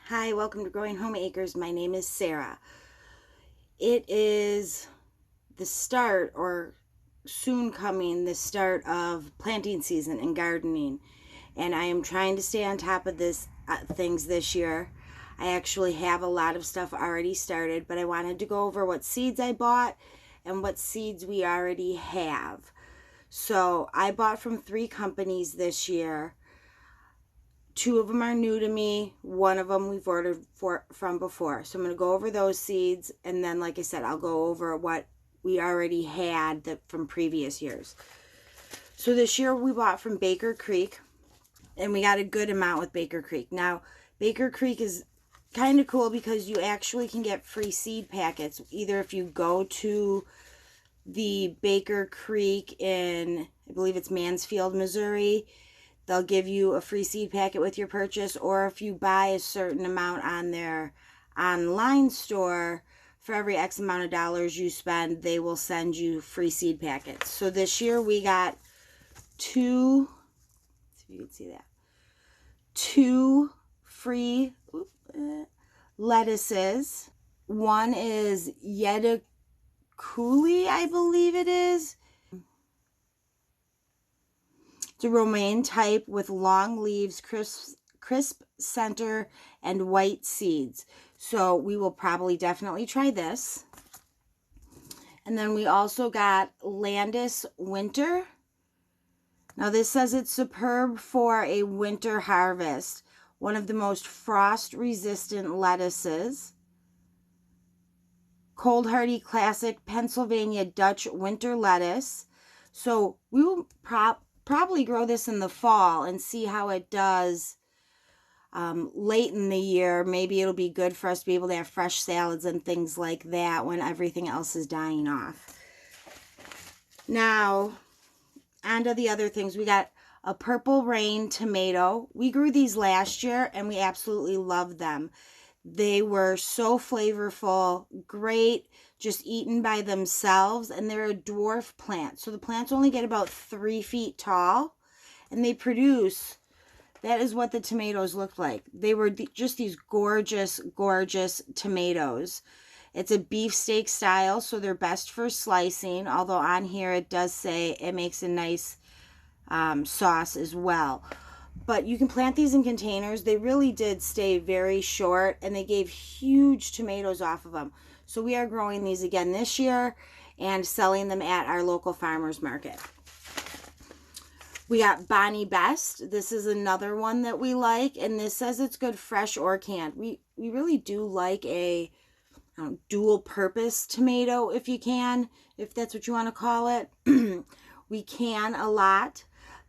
Hi, welcome to Growing Home Acres. My name is Sarah. It is the start, or soon coming, the start of planting season and gardening. And I am trying to stay on top of things this year. I actually have a lot of stuff already started, but I wanted to go over what seeds I bought and what seeds we already have. So I bought from 3 companies this year. 2 of them are new to me. 1 of them we've ordered from before. So I'm going to go over those seeds, and then, like I said, I'll go over what we already had from previous years. So this year we bought from Baker Creek, and we got a good amount with Baker Creek. Now, Baker Creek is kind of cool because you actually can get free seed packets, either if you go to the Baker Creek in, I believe it's Mansfield, Missouri. They'll give you a free seed packet with your purchase, or if you buy a certain amount on their online store, for every X amount of dollars you spend, they will send you free seed packets. So this year we got 2, if you can see that, 2 free lettuces. One is Yedakuli, I believe it is. It's a romaine type with long leaves, crisp center, and white seeds. So we will probably definitely try this. And then we also got Landis Winter. Now this says it's superb for a winter harvest. One of the most frost-resistant lettuces. Cold hardy classic Pennsylvania Dutch winter lettuce. So we will probably grow this in the fall and see how it does late in the year. Maybe it'll be good for us to be able to have fresh salads and things like that when everything else is dying off. Now, on to the other things. We got a Purple Rain tomato. We grew these last year and we absolutely loved them. They were so flavorful, great, just eaten by themselves, and they're a dwarf plant. So the plants only get about 3 feet tall, and they produce, that is what the tomatoes looked like. They were just these gorgeous, gorgeous tomatoes. It's a beefsteak style, so they're best for slicing, although on here it does say it makes a nice sauce as well. But you can plant these in containers. They really did stay very short, and they gave huge tomatoes off of them. So we are growing these again this year and selling them at our local farmers market. We got Bonnie Best. This is another one that we like, and this says it's good fresh or canned. We really do like a dual purpose tomato, if you can, if that's what you want to call it. We can a lot,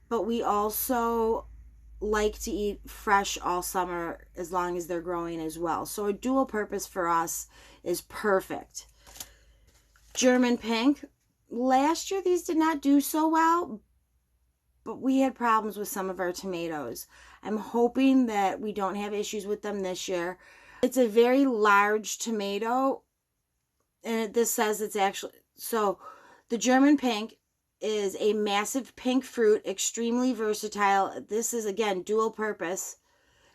but we also like to eat fresh all summer as long as they're growing as well. So a dual purpose for us is perfect. German pink. Last year these did not do so well, but we had problems with some of our tomatoes. I'm hoping that we don't have issues with them this year. It's a very large tomato, and this says it's actually, so the German pink is a massive pink fruit, extremely versatile. This is, again, dual purpose.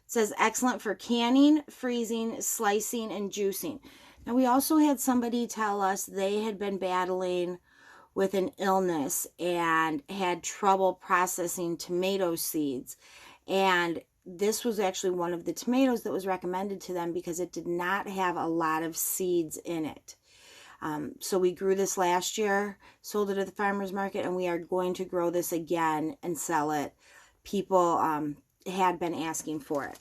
It says excellent for canning, freezing, slicing, and juicing. Now, we also had somebody tell us they had been battling with an illness and had trouble processing tomato seeds. And this was actually one of the tomatoes that was recommended to them because it did not have a lot of seeds in it. So we grew this last year, sold it at the farmer's market, and we are going to grow this again and sell it. People had been asking for it.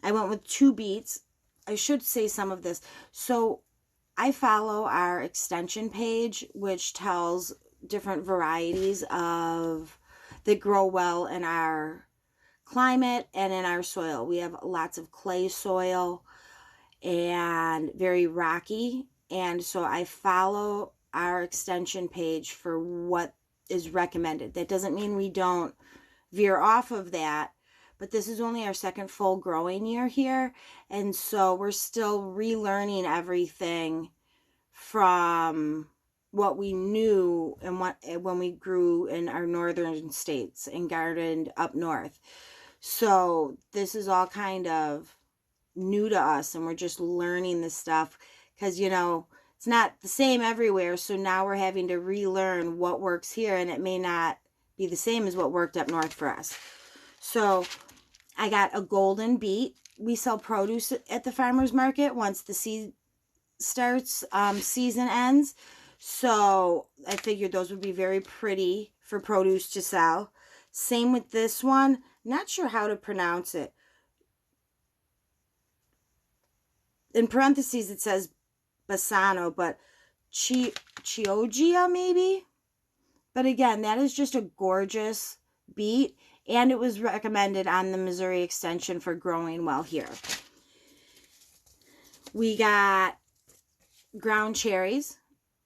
I went with 2 beets. I should say some of this. So I follow our extension page, which tells different varieties of that grow well in our climate and in our soil. We have lots of clay soil and very rocky. And so I follow our extension page for what is recommended. That doesn't mean we don't veer off of that, but this is only our second full growing year here. And so we're still relearning everything from what we knew and when we grew in our northern states and gardened up north. So this is all kind of new to us and we're just learning this stuff because, you know, it's not the same everywhere. So now we're having to relearn what works here, and it may not be the same as what worked up north for us. So I got a golden beet. We sell produce at the farmer's market once the seed starts, season ends. So I figured those would be very pretty for produce to sell. Same with this one. Not sure how to pronounce it. In parentheses, it says Bassano, but Chioggia maybe? But again, that is just a gorgeous beet, and it was recommended on the Missouri Extension for growing well here. We got ground cherries.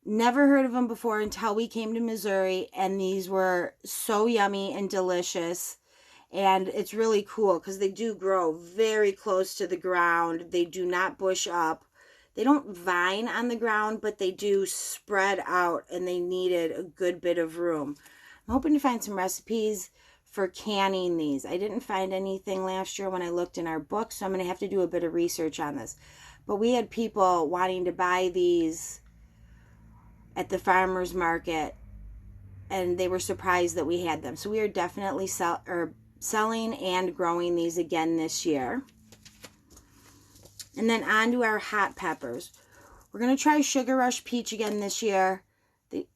Never heard of them before until we came to Missouri, and these were so yummy and delicious. And it's really cool because they do grow very close to the ground. They do not bush up. They don't vine on the ground, but they do spread out, and they needed a good bit of room. I'm hoping to find some recipes for canning these. I didn't find anything last year when I looked in our book, so I'm going to have to do a bit of research on this. But we had people wanting to buy these at the farmer's market, and they were surprised that we had them. So we are definitely selling and growing these again this year. And then on to our hot peppers. We're going to try Sugar Rush Peach again this year.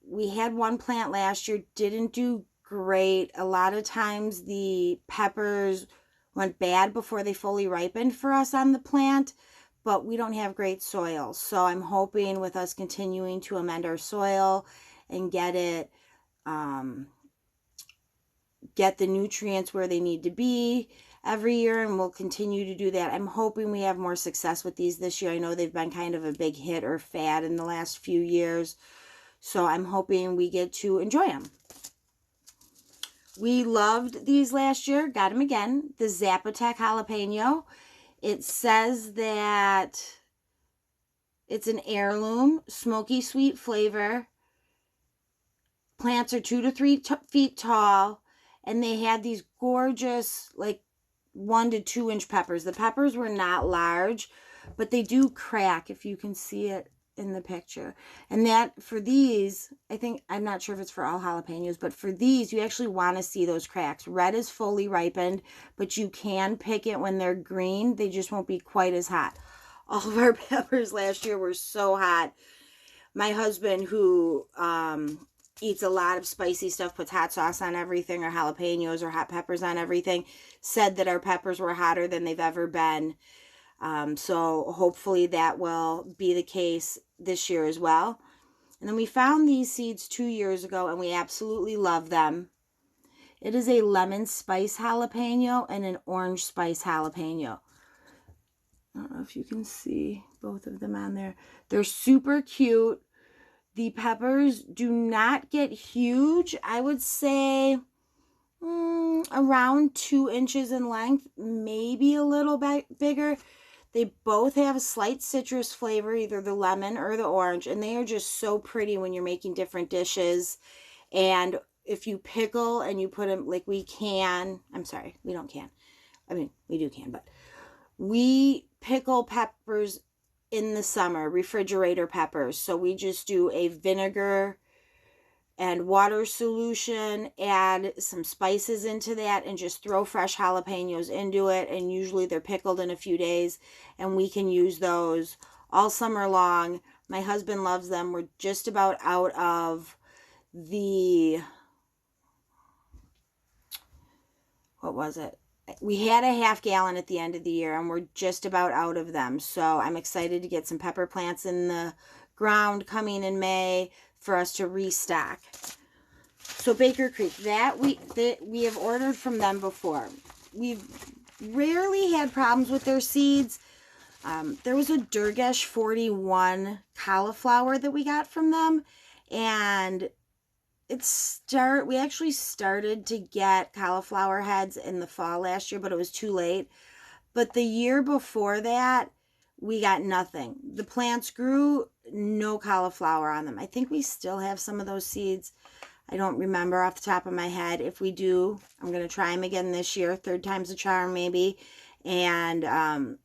We had one plant last year, didn't do great. A lot of times the peppers went bad before they fully ripened for us on the plant, but we don't have great soil. So I'm hoping with us continuing to amend our soil and get it, get the nutrients where they need to be every year, and we'll continue to do that. I'm hoping we have more success with these this year. I know they've been kind of a big hit or fad in the last few years, so I'm hoping we get to enjoy them. We loved these last year, got them again, the Zapotec jalapeno. It says that it's an heirloom, smoky sweet flavor. Plants are 2 to 3 feet tall, and they had these gorgeous, like 1 to 2 inch peppers. The peppers were not large, but they do crack, if you can see it in the picture. And that for these, I'm not sure if it's for all jalapenos, but for these, you actually want to see those cracks. Red is fully ripened, but you can pick it when they're green. They just won't be quite as hot. All of our peppers last year were so hot. My husband, who eats a lot of spicy stuff, puts hot sauce on everything, or jalapenos or hot peppers on everything, said that our peppers were hotter than they've ever been. So hopefully that will be the case this year as well. And then we found these seeds 2 years ago, and we absolutely love them. It is a lemon spice jalapeno and an orange spice jalapeno. I don't know if you can see both of them on there. They're super cute. The peppers do not get huge. I would say around 2 inches in length, maybe a little bit bigger. They both have a slight citrus flavor, either the lemon or the orange, and they are just so pretty when you're making different dishes. And if you pickle and you put them, like we can, I'm sorry, we don't can. I mean, we do can, but we pickle peppers in the summer, refrigerator peppers. So we just do a vinegar and water solution, add some spices into that, and just throw fresh jalapenos into it. And usually they're pickled in a few days, and we can use those all summer long. My husband loves them. We're just about out of the, what was it? We had a half gallon at the end of the year, and we're just about out of them. So I'm excited to get some pepper plants in the ground coming in May for us to restock. So Baker Creek, we have ordered from them before. We've rarely had problems with their seeds. There was a Durgesh 41 cauliflower that we got from them, and we actually started to get cauliflower heads in the fall last year, but it was too late. But the year before that, we got nothing. The plants grew, no cauliflower on them. I think we still have some of those seeds. I don't remember off the top of my head. If we do, I'm going to try them again this year. 3rd time's a charm, maybe. And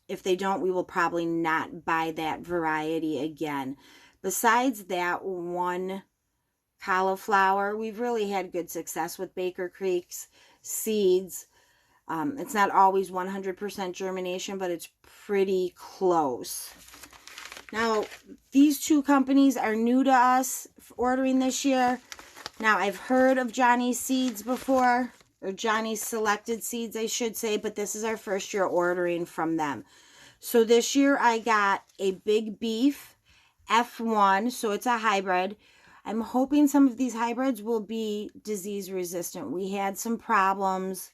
If they don't, we will probably not buy that variety again. Besides that one cauliflower, we've really had good success with Baker Creek's seeds. It's not always 100% germination, but it's pretty close. Now, these two companies are new to us ordering this year. Now, I've heard of Johnny's Seeds before, or Johnny's Selected Seeds, I should say, but this is our first year ordering from them. So this year I got a Big Beef F1, so it's a hybrid. I'm hoping some of these hybrids will be disease resistant. We had some problems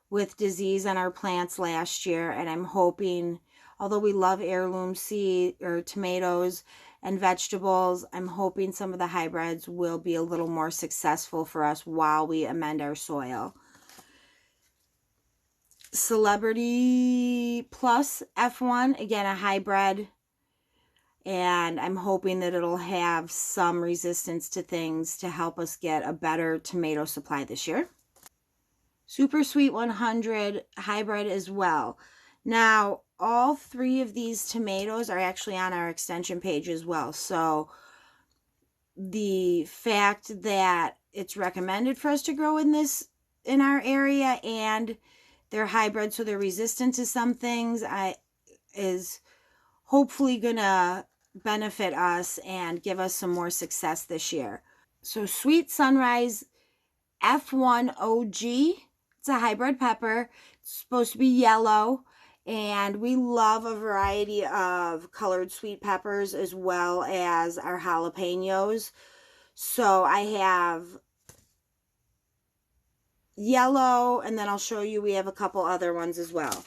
with disease on our plants last year, and I'm hoping, although we love heirloom seed or tomatoes and vegetables, I'm hoping some of the hybrids will be a little more successful for us while we amend our soil. Celebrity Plus F1, again a hybrid, and I'm hoping that it'll have some resistance to things to help us get a better tomato supply this year. Super Sweet 100 hybrid as well. Now, all three of these tomatoes are actually on our extension page as well. So the fact that it's recommended for us to grow in our area, and they're hybrid, so they're resistant to some things, is hopefully gonna benefit us and give us some more success this year. So Sweet Sunrise F1 OG, it's a hybrid pepper. It's supposed to be yellow, and we love a variety of colored sweet peppers as well as our jalapenos. So I have yellow, and then I'll show you we have a couple other ones as well.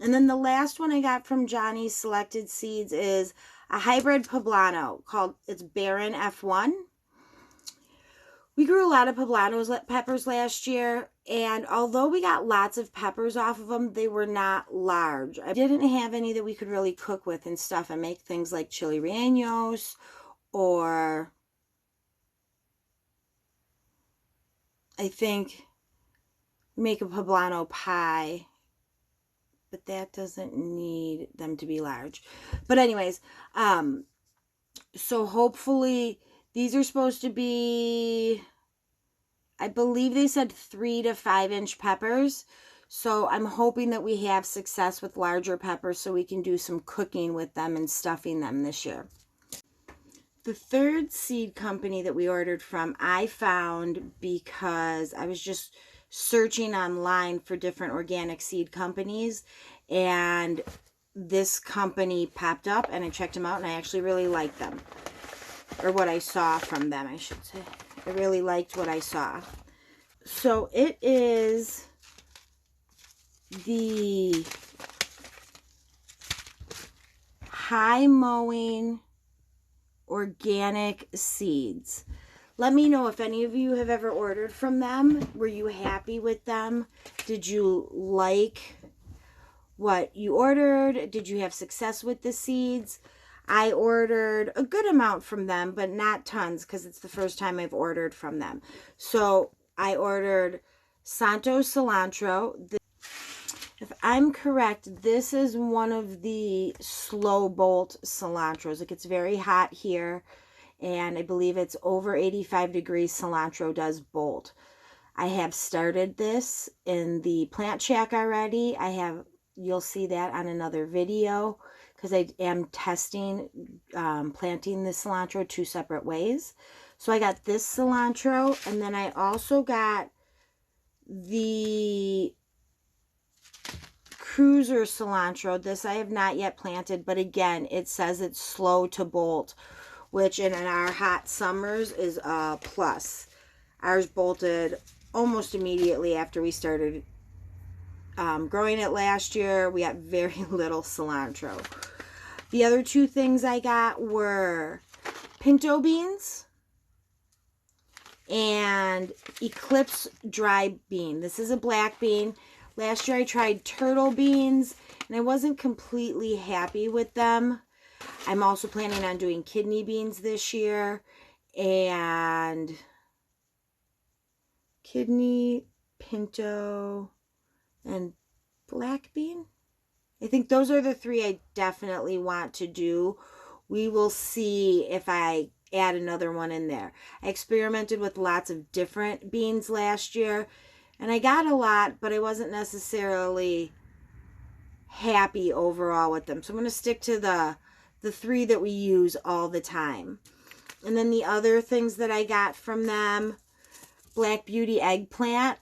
And then the last one I got from Johnny's Selected Seeds is a hybrid poblano called, it's Baron F1. We grew a lot of poblano peppers last year, and although we got lots of peppers off of them, they were not large. I didn't have any that we could really cook with and stuff and make things like chili rellenos, or I think make a poblano pie, but that doesn't need them to be large. But anyways, so hopefully these are supposed to be, I believe they said 3 to 5 inch peppers. So I'm hoping that we have success with larger peppers so we can do some cooking with them and stuffing them this year. The third seed company that we ordered from, I found because I was just searching online for different organic seed companies, and this company popped up, and I checked them out, and I actually really liked them, or what I saw from them, I should say. I really liked what I saw. So it is the High Mowing Organic Seeds. Let me know if any of you have ever ordered from them. Were you happy with them? Did you like what you ordered? Did you have success with the seeds? I ordered a good amount from them, but not tons because it's the first time I've ordered from them. So I ordered Santo Cilantro. If I'm correct, this is one of the slow bolt cilantros. It gets very hot here, and I believe it's over 85 degrees cilantro does bolt. I have started this in the plant shack already. You'll see that on another video, because I am testing planting the cilantro 2 separate ways. So I got this cilantro, and then I also got the Cruiser cilantro. This I have not yet planted, but again, it says it's slow to bolt, which in our hot summers is a plus. Ours bolted almost immediately after we started growing it last year. We got very little cilantro. The other 2 things I got were pinto beans and Eclipse dry bean. This is a black bean. Last year I tried turtle beans, and I wasn't completely happy with them. I'm also planning on doing kidney beans this year, and kidney, pinto, and black bean, I think those are the three I definitely want to do. We will see if I add another one in there. I experimented with lots of different beans last year, and I got a lot, but I wasn't necessarily happy overall with them. So I'm going to stick to the three that we use all the time. And then the other things that I got from them, Black Beauty eggplant.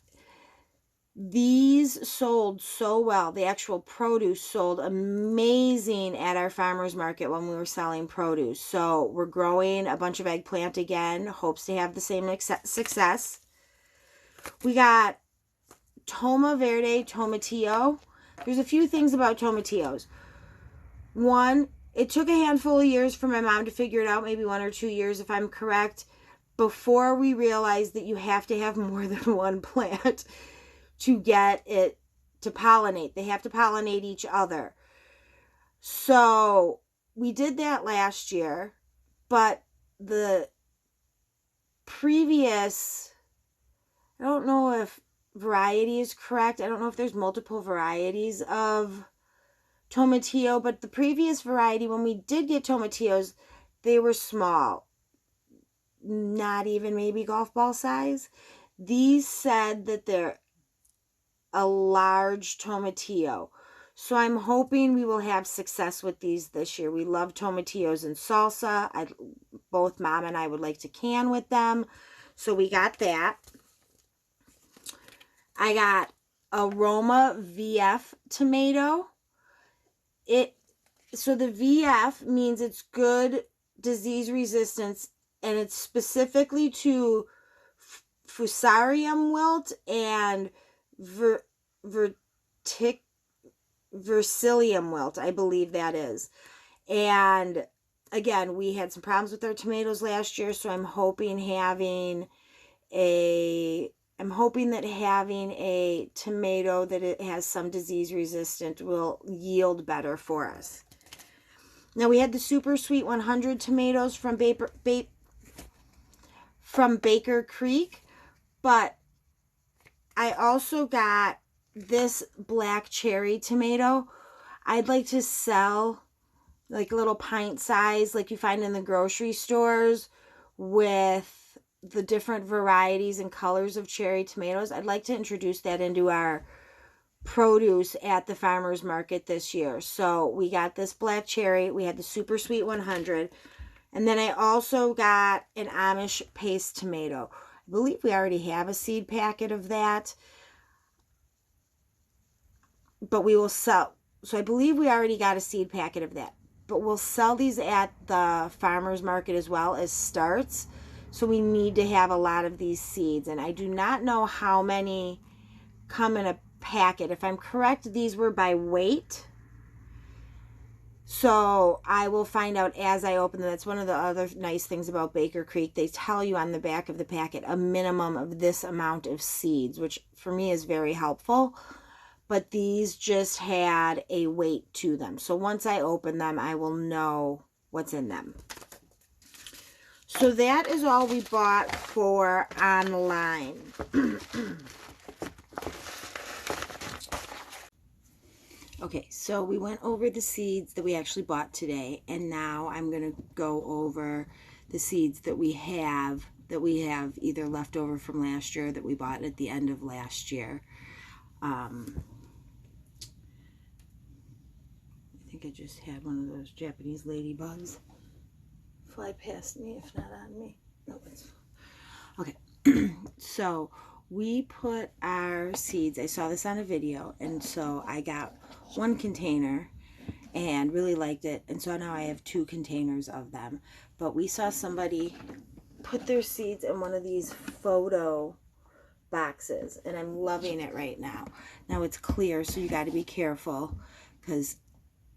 These sold so well. The actual produce sold amazing at our farmers market when we were selling produce. So we're growing a bunch of eggplant again. Hopes to have the same success. We got Toma Verde Tomatillo. There's a few things about tomatillos. One, it took a handful of years for my mom to figure it out, maybe 1 or 2 years if I'm correct, before we realized that you have to have more than one plant to get it to pollinate. They have to pollinate each other. So we did that last year, but the previous, I don't know if variety is correct. I don't know if there's multiple varieties of tomatillo, but the previous variety, when we did get tomatillos, they were small, not even maybe golf ball size. These said that they're a large tomatillo. So I'm hoping we will have success with these this year. We love tomatillos and salsa. Both Mom and I would like to can with them. So we got that. I got Aroma VF tomato. So the VF means it's good disease resistance, and it's specifically to fusarium wilt and Versilium wilt, I believe that is. And again, we had some problems with our tomatoes last year, so I'm hoping that having a tomato that it has some disease resistant will yield better for us. Now we had the Super Sweet 100 tomatoes from Baker Creek, but I also got this black cherry tomato. I'd like to sell like little pint size like you find in the grocery stores with the different varieties and colors of cherry tomatoes. I'd like to introduce that into our produce at the farmers market this year. So we got this black cherry. We had the Super Sweet 100. And then I also got an Amish paste tomato. I believe we already have a seed packet of that, but we will sell. So I believe we already got a seed packet of that, but we'll sell these at the farmers market as well as starts. So we need to have a lot of these seeds, and I do not know how many come in a packet. If I'm correct, these were by weight. So I will find out as I open them. That's one of the other nice things about Baker Creek. They tell you on the back of the packet a minimum of this amount of seeds, which for me is very helpful. But these just had a weight to them. So once I open them, I will know what's in them. So that is all we bought for online. Okay, so we went over the seeds that we actually bought today, and now I'm going to go over the seeds that we have either left over from last year that we bought at the end of last year. I think I just had one of those Japanese ladybugs fly past me, if not on me. No, it's okay. So we put our seeds, I saw this on a video, and so I got one container and really liked it, and so now I have 2 containers of them. But we saw somebody put their seeds in one of these photo boxes, and I'm loving it right now. Now it's clear, so you got to be careful because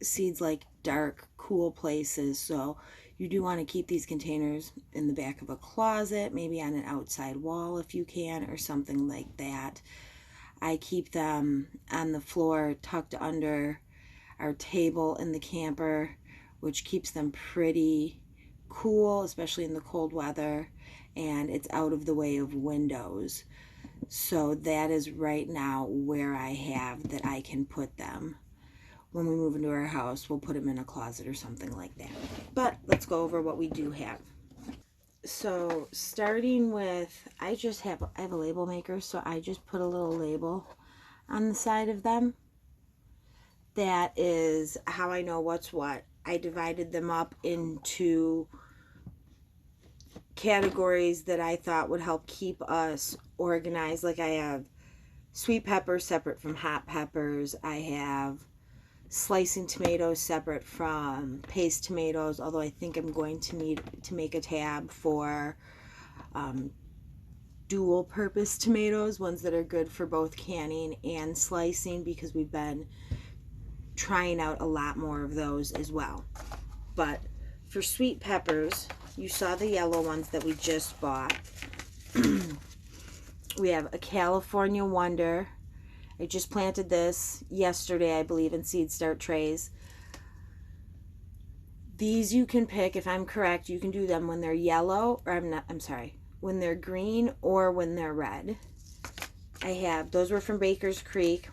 seeds like dark, cool places, so you do want to keep these containers in the back of a closet, maybe on an outside wall if you can, or something like that. I keep them on the floor tucked under our table in the camper, which keeps them pretty cool, especially in the cold weather, and it's out of the way of windows. So that is right now where I have that I can put them. when we move into our house, we'll put them in a closet or something like that. But let's go over what we do have. So starting with, I have a label maker, so I just put a little label on the side of them. That is how I know what's what. I divided them up into categories that I thought would help keep us organized. Like I have sweet peppers separate from hot peppers. I have slicing tomatoes separate from paste tomatoes, although I think I'm going to need to make a tab for dual purpose tomatoes, ones that are good for both canning and slicing, because we've been trying out a lot more of those as well. But for sweet peppers, you saw the yellow ones that we just bought. We have a California Wonder. I just planted this yesterday, I believe, in seed start trays. These you can pick, if I'm correct, you can do them when they're yellow, or when they're green or when they're red. Those were from Baker's Creek.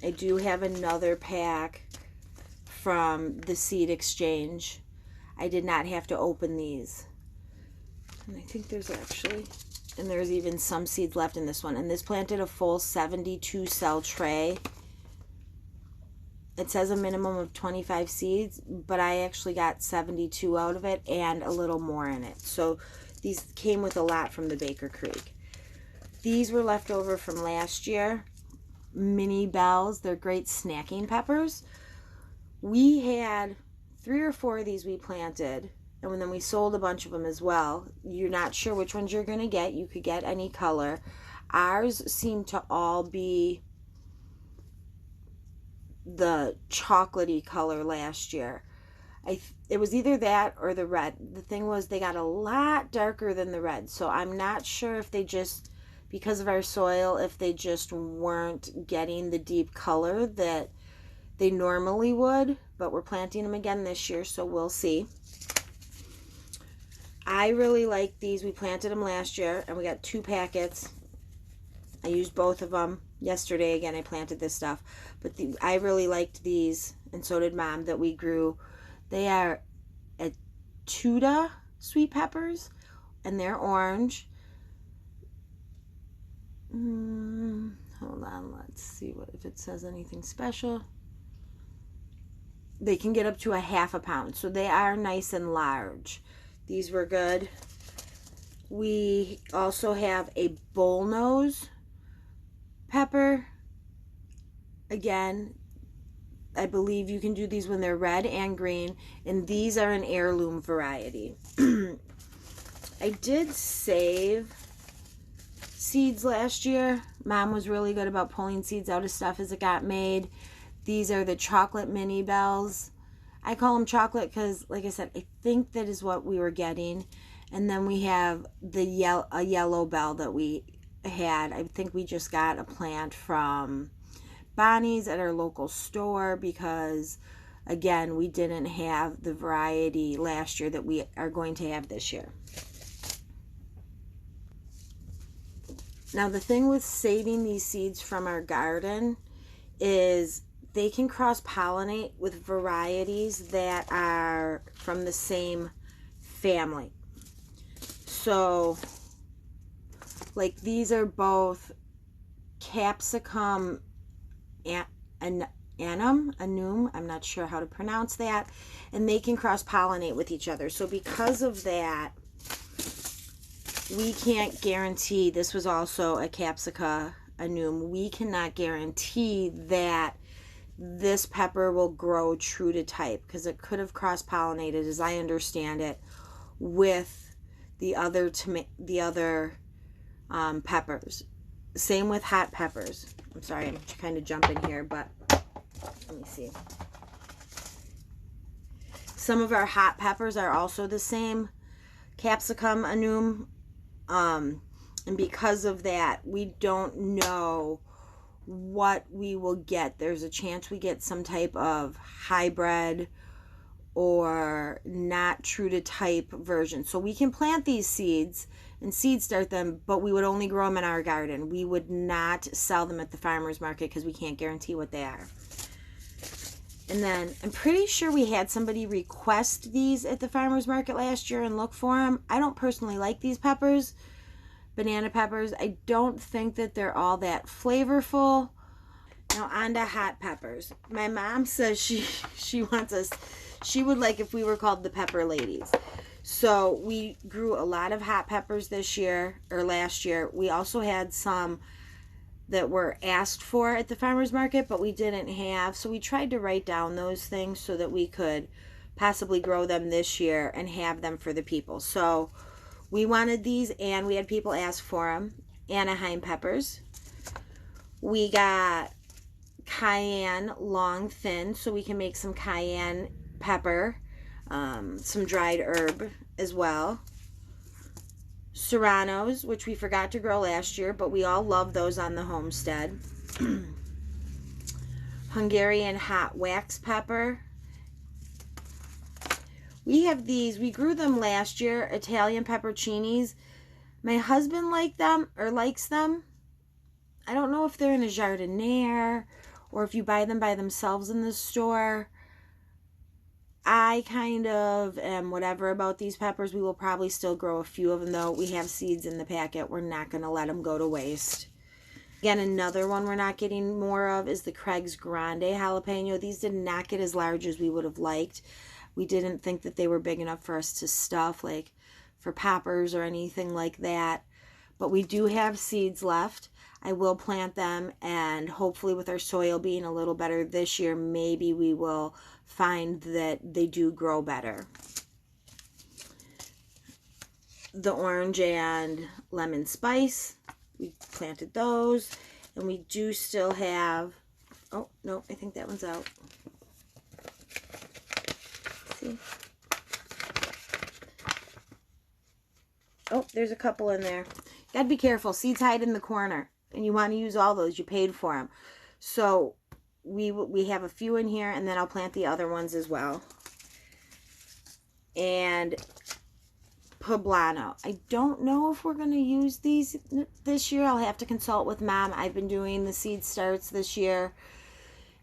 I do have another pack from the Seed Exchange. I did not have to open these. And I think there's even some seeds left in this one. And this planted a full 72 cell tray. It says a minimum of 25 seeds, but I actually got 72 out of it and a little more in it. So these came with a lot from the Baker Creek. These were left over from last year. Mini bells. They're great snacking peppers. We had 3 or 4 of these we planted, and then we sold a bunch of them as well. You're not sure which ones you're going to get. You could get any color. Ours seem to all be the chocolatey color last year. It was either that or the red. The thing was, they got a lot darker than the red, so I'm not sure if they just, because of our soil, if they just weren't getting the deep color that they normally would. But we're planting them again this year, so we'll see. I really like these. We planted them last year, and we got 2 packets. I used both of them yesterday. Again, I planted this stuff, but I really liked these, and so did Mom, that we grew. They are Tuda sweet peppers, and they're orange. Hold on, let's see if it says anything special. They can get up to a half a pound, so they are nice and large. These were good. We also have a bullnose pepper. Again, I believe you can do these when they're red and green, and these are an heirloom variety. I did save seeds last year. Mom was really good about pulling seeds out of stuff as it got made. These are the chocolate mini bells. I call them chocolate because, like I said, I think that is what we were getting. And then we have a yellow bell that we had. I think we just got a plant from Bonnie's at our local store because, again, we didn't have the variety last year that we are going to have this year. Now, the thing with saving these seeds from our garden is they can cross-pollinate with varieties that are from the same family. So, like, these are both capsicum anum, I'm not sure how to pronounce that, and they can cross-pollinate with each other. So because of that, we can't guarantee, this was also a capsica anum, we cannot guarantee that this pepper will grow true to type, because it could have cross-pollinated, as I understand it, with the other peppers. Same with hot peppers. I'm sorry, I'm kind of jumping here, but let me see. Some of our hot peppers are also the same capsicum anum, and because of that, we don't know what we will get. There's a chance we get some type of hybrid or not true to type version. So we can plant these seeds and seed start them, but we would only grow them in our garden. We would not sell them at the farmer's market because we can't guarantee what they are. And then I'm pretty sure we had somebody request these at the farmer's market last year and look for them. I don't personally like these peppers, banana peppers. I don't think that they're all that flavorful. Now on to hot peppers. My mom says she wants us, she would like if we were called the pepper ladies. So we grew a lot of hot peppers this year or last year. We also had some that were asked for at the farmer's market, but we didn't have. So we tried to write down those things so that we could possibly grow them this year and have them for the people. So we wanted these and we had people ask for them. Anaheim peppers. We got cayenne long thin so we can make some cayenne pepper, some dried herb as well. Serranos, which we forgot to grow last year, but we all love those on the homestead. Hungarian hot wax pepper. We have these, we grew them last year, Italian pepperoncinis. My husband likes them. I don't know if they're in a jardiniere or if you buy them by themselves in the store. I kind of am whatever about these peppers. We will probably still grow a few of them, though. We have seeds in the packet. We're not going to let them go to waste. Again, another one we're not getting more of is the Craig's Grande jalapeno. These did not get as large as we would have liked. We didn't think that they were big enough for us to stuff, like for poppers or anything like that. But we do have seeds left. I will plant them, and hopefully with our soil being a little better this year, maybe we will find that they do grow better. The orange and lemon spice, we planted those, and we do still have, oh no, I think that one's out. See? Oh, there's a couple in there. Gotta be careful. Seeds hide in the corner, and you want to use all those. You paid for them. So we have a few in here, and then I'll plant the other ones as well. And poblano. I don't know if we're going to use these this year. I'll have to consult with Mom. I've been doing the seed starts this year.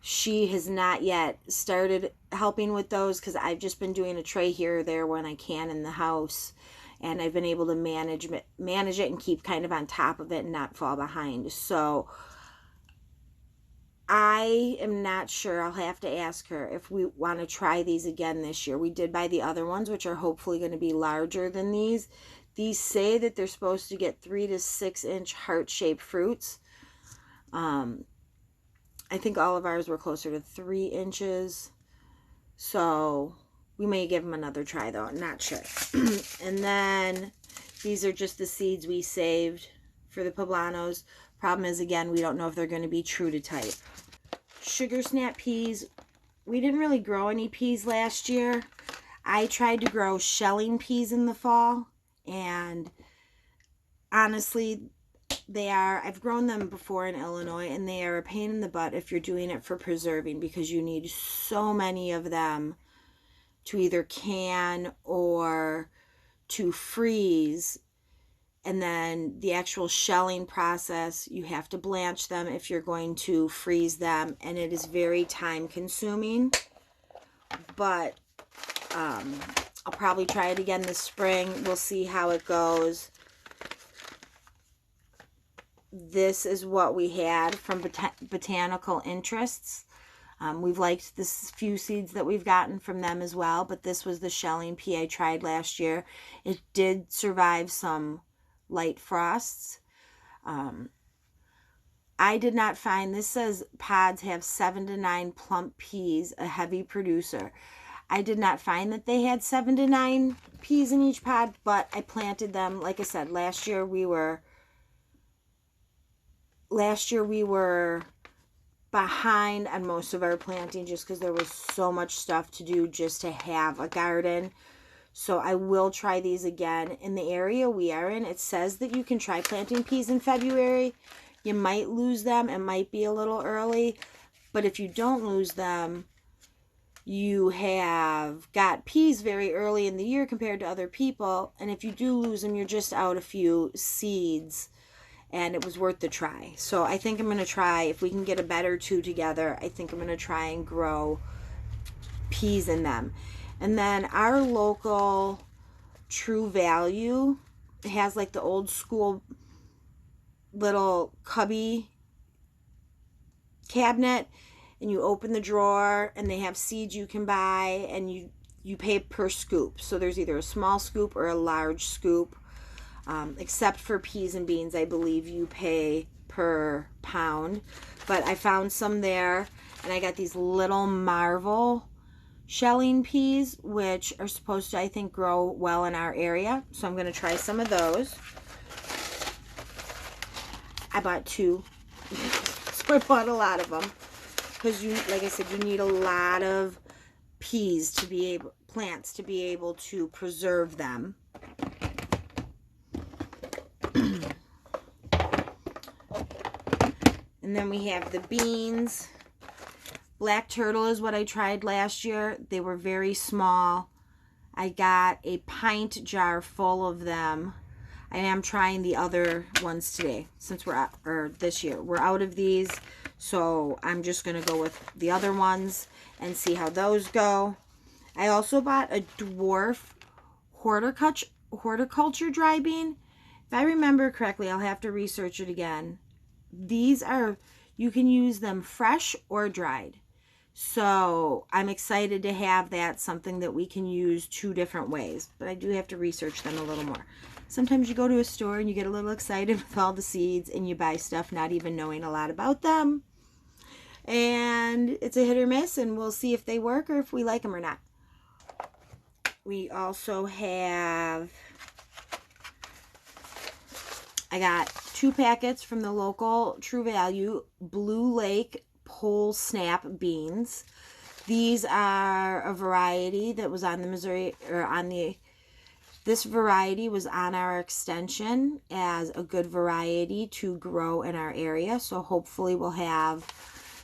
She has not yet started helping with those because I've just been doing a tray here or there when I can in the house. And I've been able to manage it and keep kind of on top of it and not fall behind. So I am not sure. I'll have to ask her if we want to try these again this year. We did buy the other ones, which are hopefully going to be larger than these. These say that they're supposed to get 3 to 6 inch heart-shaped fruits. I think all of ours were closer to 3 inches. So we may give them another try, though. I'm not sure. And then these are just the seeds we saved for the poblanos. Problem is, again, we don't know if they're going to be true to type. Sugar snap peas. We didn't really grow any peas last year. I tried to grow shelling peas in the fall, and honestly, I've grown them before in Illinois, and they are a pain in the butt if you're doing it for preserving, because you need so many of them to either can or to freeze. And then the actual shelling process, you have to blanch them if you're going to freeze them, and it is very time consuming. But I'll probably try it again this spring. We'll see how it goes. This is what we had from Botanical Interests. We've liked this few seeds that we've gotten from them as well, but this was the shelling pea I tried last year. It did survive some light frosts. I did not find, this says pods have 7 to 9 plump peas, a heavy producer. I did not find that they had 7 to 9 peas in each pod, but I planted them. Like I said, last year we were behind on most of our planting just because there was so much stuff to do just to have a garden. So I will try these again. In the area we are in, it says that you can try planting peas in February. You might lose them. It might be a little early. But if you don't lose them, you have got peas very early in the year compared to other people. And if you do lose them, you're just out a few seeds. And it was worth the try. So I think I'm going to try, if we can get a bed or two together, I think I'm going to try and grow peas in them. And then our local True Value has like the old school little cubby cabinet, and you open the drawer and they have seeds you can buy, and you pay per scoop. So there's either a small scoop or a large scoop. Except for peas and beans, I believe you pay per pound. But I found some there, and I got these little Marvel shelling peas, which are supposed to, I think, grow well in our area. So I'm going to try some of those. I bought 2. So I bought a lot of them. Because like I said, you need a lot of peas to be able, plants to be able to preserve them. And then we have the beans. Black turtle is what I tried last year. They were very small. I got a pint jar full of them. I am trying the other ones today, since we're out, or this year. We're out of these, so I'm just going to go with the other ones and see how those go. I also bought a dwarf horticulture dry bean. If I remember correctly, I'll have to research it again. These are, you can use them fresh or dried. So I'm excited to have that, something that we can use 2 different ways. But I do have to research them a little more. Sometimes you go to a store and you get a little excited with all the seeds and you buy stuff not even knowing a lot about them. And it's a hit or miss, and we'll see if they work or if we like them or not. We also have, I got 2 packets from the local True Value Blue Lake Pole Snap beans. These are a variety that was on the Missouri, or on the, this variety was on our extension as a good variety to grow in our area. So hopefully we'll have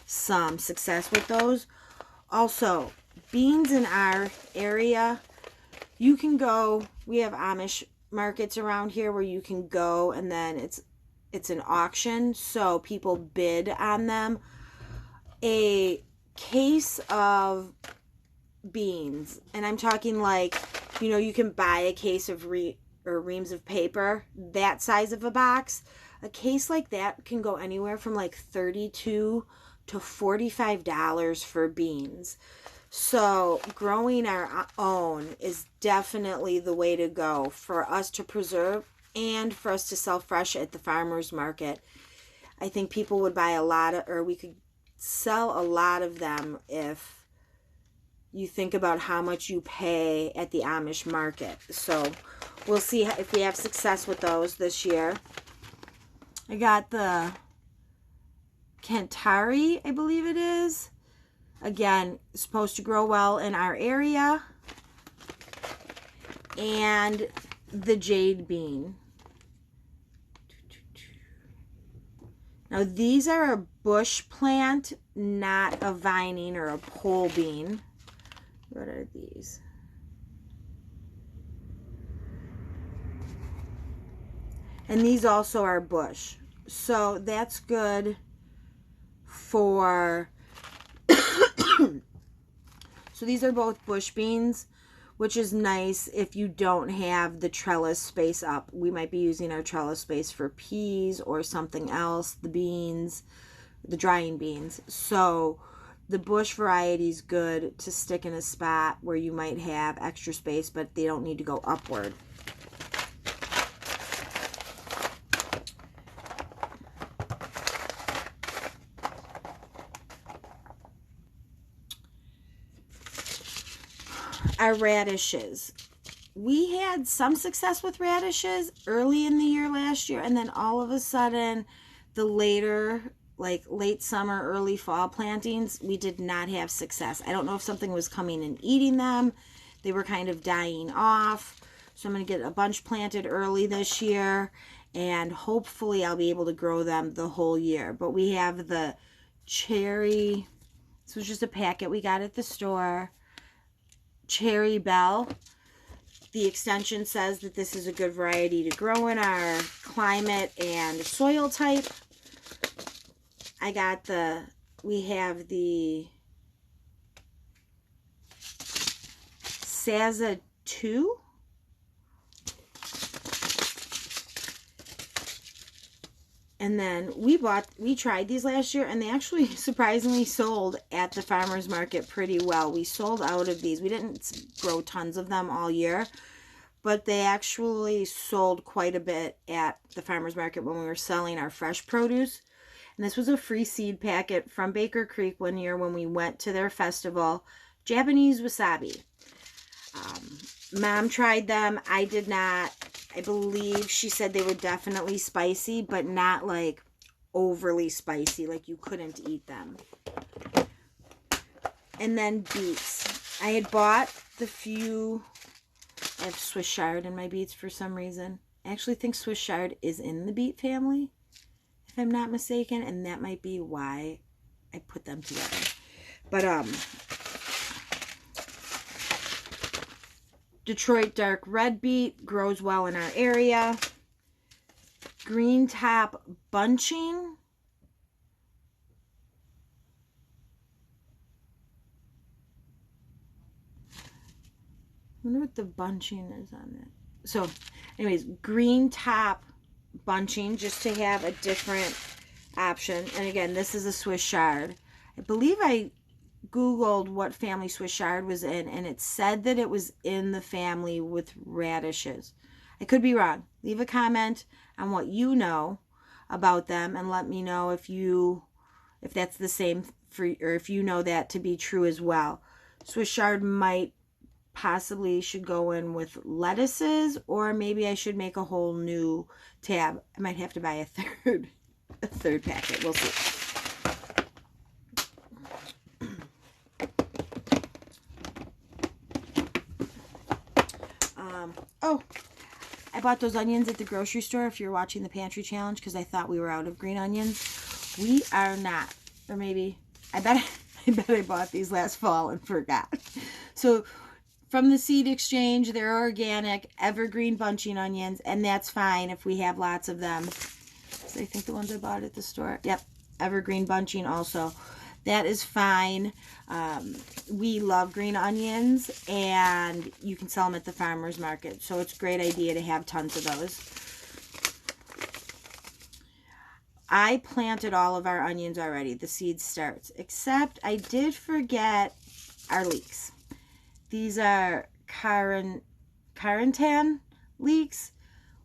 some success with those. Also, beans in our area, you can go, we have Amish markets around here where you can go, and then it's an auction, so people bid on them. A case of beans, and I'm talking like, you know, you can buy a case of reams of paper, that size of a box. A case like that can go anywhere from like $32 to $45 for beans. So growing our own is definitely the way to go for us to preserve and for us to sell fresh at the farmer's market. I think people would buy a lot of, or we could sell a lot of them if you think about how much you pay at the Amish market. So we'll see if we have success with those this year. I got the Kentari, I believe it is. Again, supposed to grow well in our area. And the jade bean. Now these are a bush plant, not a vining or a pole bean. What are these? And these also are bush. So that's good for, so these are both bush beans, which is nice if you don't have the trellis space up. We might be using our trellis space for peas or something else, the beans, the drying beans. So the bush variety is good to stick in a spot where you might have extra space, but they don't need to go upward. Our radishes. We had some success with radishes early in the year last year, and then all of a sudden the later, like late summer, early fall plantings, we did not have success. I don't know if something was coming and eating them. They were kind of dying off. So I'm going to get a bunch planted early this year, and hopefully I'll be able to grow them the whole year. But we have the cherry, this was just a packet we got at the store, Cherry Bell. The extension says that this is a good variety to grow in our climate and soil type. I got the, we have the Saza 2. And then we tried these last year, and they actually surprisingly sold at the farmer's market pretty well. We sold out of these. We didn't grow tons of them all year, but they actually sold quite a bit at the farmer's market when we were selling our fresh produce. And this was a free seed packet from Baker Creek one year when we went to their festival. Japanese wasabi. Mom tried them. I did not. I believe she said they were definitely spicy, but not like overly spicy, like you couldn't eat them. And then beets. I had bought the few. I have Swiss chard in my beets for some reason. I actually think Swiss chard is in the beet family, if I'm not mistaken, and that might be why I put them together. But Detroit dark red beet grows well in our area. Green top bunching. I wonder what the bunching is on it. So, anyways, green top bunching, just to have a different option. And again, this is a Swiss chard. I believe I Googled what family Swiss chard was in, and it said that it was in the family with radishes. I could be wrong. Leave a comment on what you know about them, and let me know if that's the same for, or if you know that to be true as well. Swiss chard might possibly should go in with lettuces, or maybe I should make a whole new tab. I might have to buy a third packet. We'll see. Oh, I bought those onions at the grocery store if you're watching the pantry challenge, because I thought we were out of green onions. We are not. Or maybe, I bet I bought these last fall and forgot. So from the seed exchange, they're organic, evergreen bunching onions, and that's fine if we have lots of them. So I think the ones I bought at the store, yep, evergreen bunching also. That is fine. We love green onions, and you can sell them at the farmer's market. So it's a great idea to have tons of those. I planted all of our onions already, the seed starts, except I did forget our leeks. These are Carentan leeks.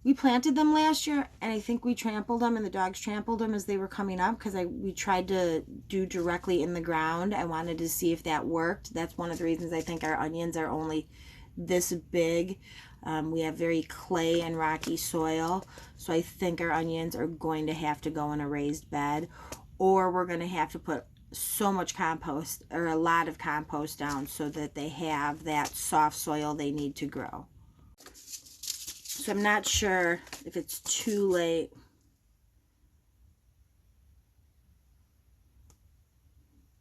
We planted them last year, and I think we trampled them, and the dogs trampled them as they were coming up, because we tried to do directly in the ground. I wanted to see if that worked. That's one of the reasons I think our onions are only this big. We have very clay and rocky soil, so I think our onions are going to have to go in a raised bed, or we're going to have to put so much compost, or a lot of compost down, so that they have that soft soil they need to grow. So I'm not sure if it's too late.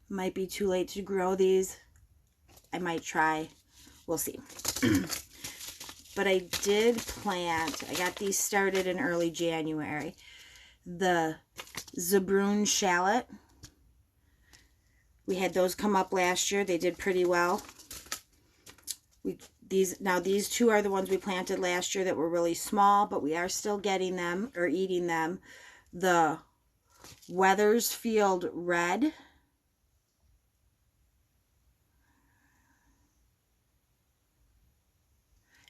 Might be too late to grow these. I might try. We'll see. But I did plant, I got these started in early January. The Zabroon shallot. We had those come up last year. They did pretty well. These two are the ones we planted last year that were really small, but we are still getting them or eating them. The Weathersfield Red.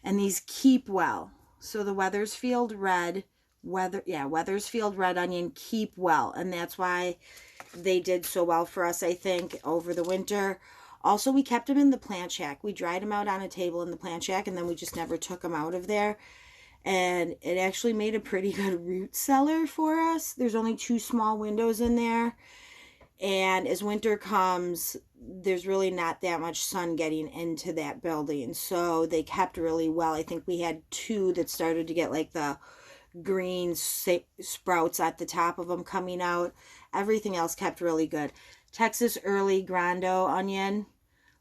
And these keep well. So the Weathersfield Red, Weathersfield Red onion keep well. And that's why they did so well for us, I think, over the winter. Also, we kept them in the plant shack. We dried them out on a table in the plant shack, and then we just never took them out of there. And it actually made a pretty good root cellar for us. There's only 2 small windows in there. And as winter comes, there's really not that much sun getting into that building. So they kept really well. I think we had 2 that started to get like the green sprouts at the top of them coming out. Everything else kept really good. Texas Early Grando onion,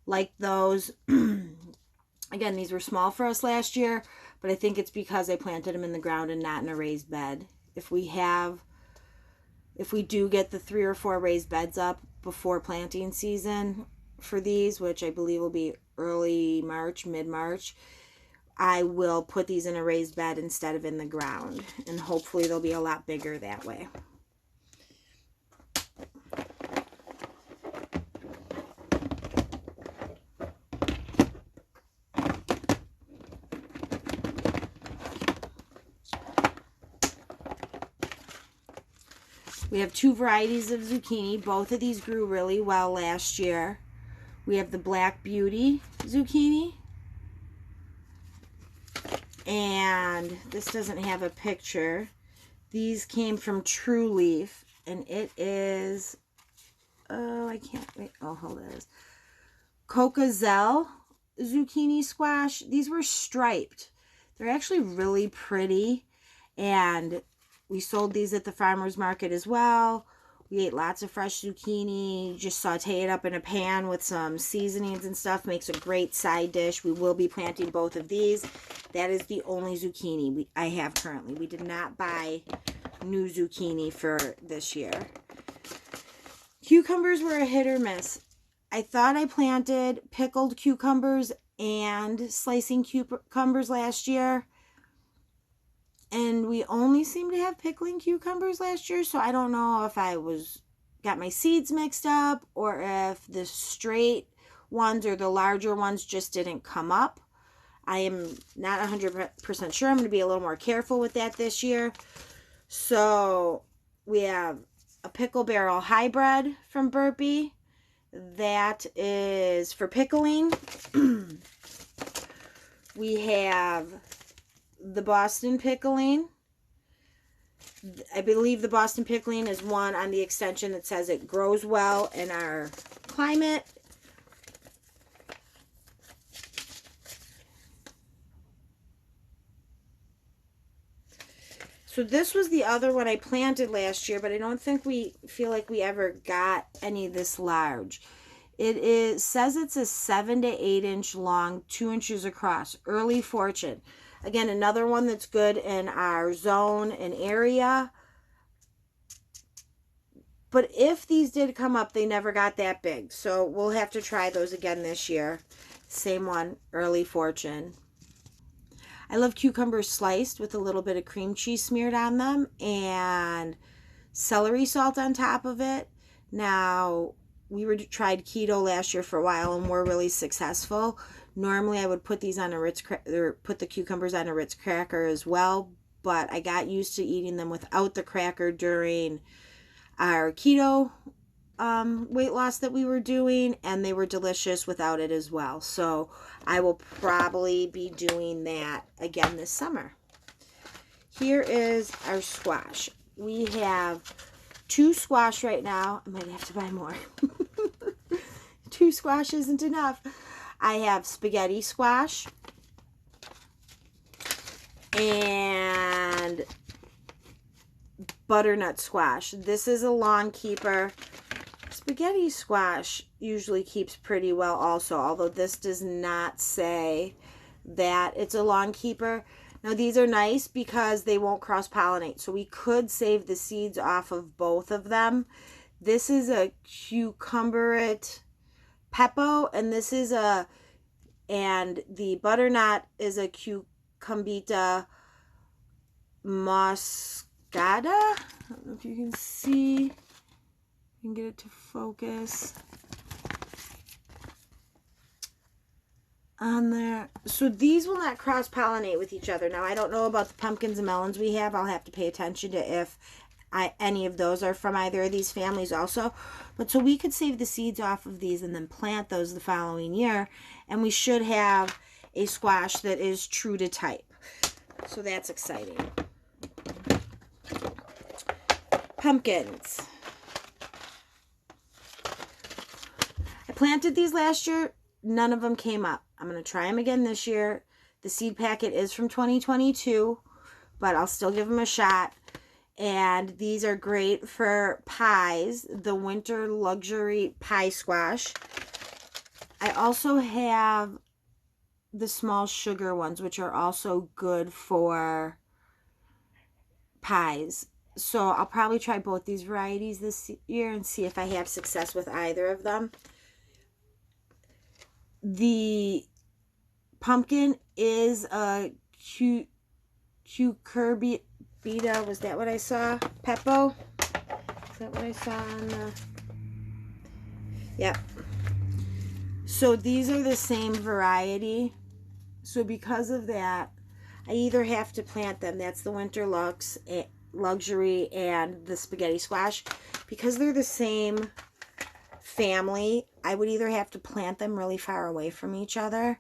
like those. Again, these were small for us last year, but I think it's because I planted them in the ground and not in a raised bed. If we do get the 3 or 4 raised beds up before planting season, for these, which I believe will be early March, mid-March, I will put these in a raised bed instead of in the ground. And hopefully they'll be a lot bigger that way. We have two varieties of zucchini. Both of these grew really well last year. We have the Black Beauty zucchini. And this doesn't have a picture. These came from True Leaf. And it is, oh, I can't wait. Oh, hold it. Cocazelle zucchini squash. These were striped. They're actually really pretty. And we sold these at the farmer's market as well. We ate lots of fresh zucchini. Just saute it up in a pan with some seasonings and stuff. Makes a great side dish. We will be planting both of these. That is the only zucchini I have currently. We did not buy new zucchini for this year. Cucumbers were a hit or miss. I thought I planted pickled cucumbers and slicing cucumbers last year. And we only seem to have pickling cucumbers last year, so I don't know if I got my seeds mixed up or if the straight ones or the larger ones just didn't come up. I am not 100% sure. I'm going to be a little more careful with that this year. So we have a pickle barrel hybrid from Burpee. That is for pickling. We have the Boston pickling. I believe the Boston pickling is one on the extension that says it grows well in our climate. So this was the other one I planted last year, but I don't think we feel like we ever got any this large. It says it's a 7 to 8 inch long, 2 inches across. Early Fortune. Again, another one that's good in our zone and area. But if these did come up, they never got that big. So we'll have to try those again this year. Same one, Early Fortune. I love cucumbers sliced with a little bit of cream cheese smeared on them and celery salt on top of it. Now, we tried keto last year for a while and we're really successful. Normally I would put these on put the cucumbers on a Ritz cracker as well, but I got used to eating them without the cracker during our keto weight loss that we were doing, and they were delicious without it as well. So I will probably be doing that again this summer. Here is our squash. We have 2 squash right now. I might have to buy more. 2 squash isn't enough. I have spaghetti squash and butternut squash. This is a long keeper. Spaghetti squash usually keeps pretty well also, although this does not say that it's a long keeper. Now these are nice because they won't cross-pollinate, so we could save the seeds off of both of them. This is a cucumberit Peppo, and the butternut is a cucumbita moscata. I don't know if you can see. You can get it to focus on there. So these will not cross-pollinate with each other. Now, I don't know about the pumpkins and melons we have. I'll have to pay attention to if any of those are from either of these families also. But so we could save the seeds off of these and then plant those the following year. And we should have a squash that is true to type. So that's exciting. Pumpkins. I planted these last year. None of them came up. I'm going to try them again this year. The seed packet is from 2022, but I'll still give them a shot. And these are great for pies, the winter luxury pie squash. I also have the small sugar ones, which are also good for pies. So I'll probably try both these varieties this year and see if I have success with either of them. The pumpkin is a cucurbita. Was that what I saw? Peppo? Is that what I saw on the... Yep. So these are the same variety. So because of that, I either have to plant them. That's the Winter Luxury and the Spaghetti Squash. Because they're the same family, I would either have to plant them really far away from each other,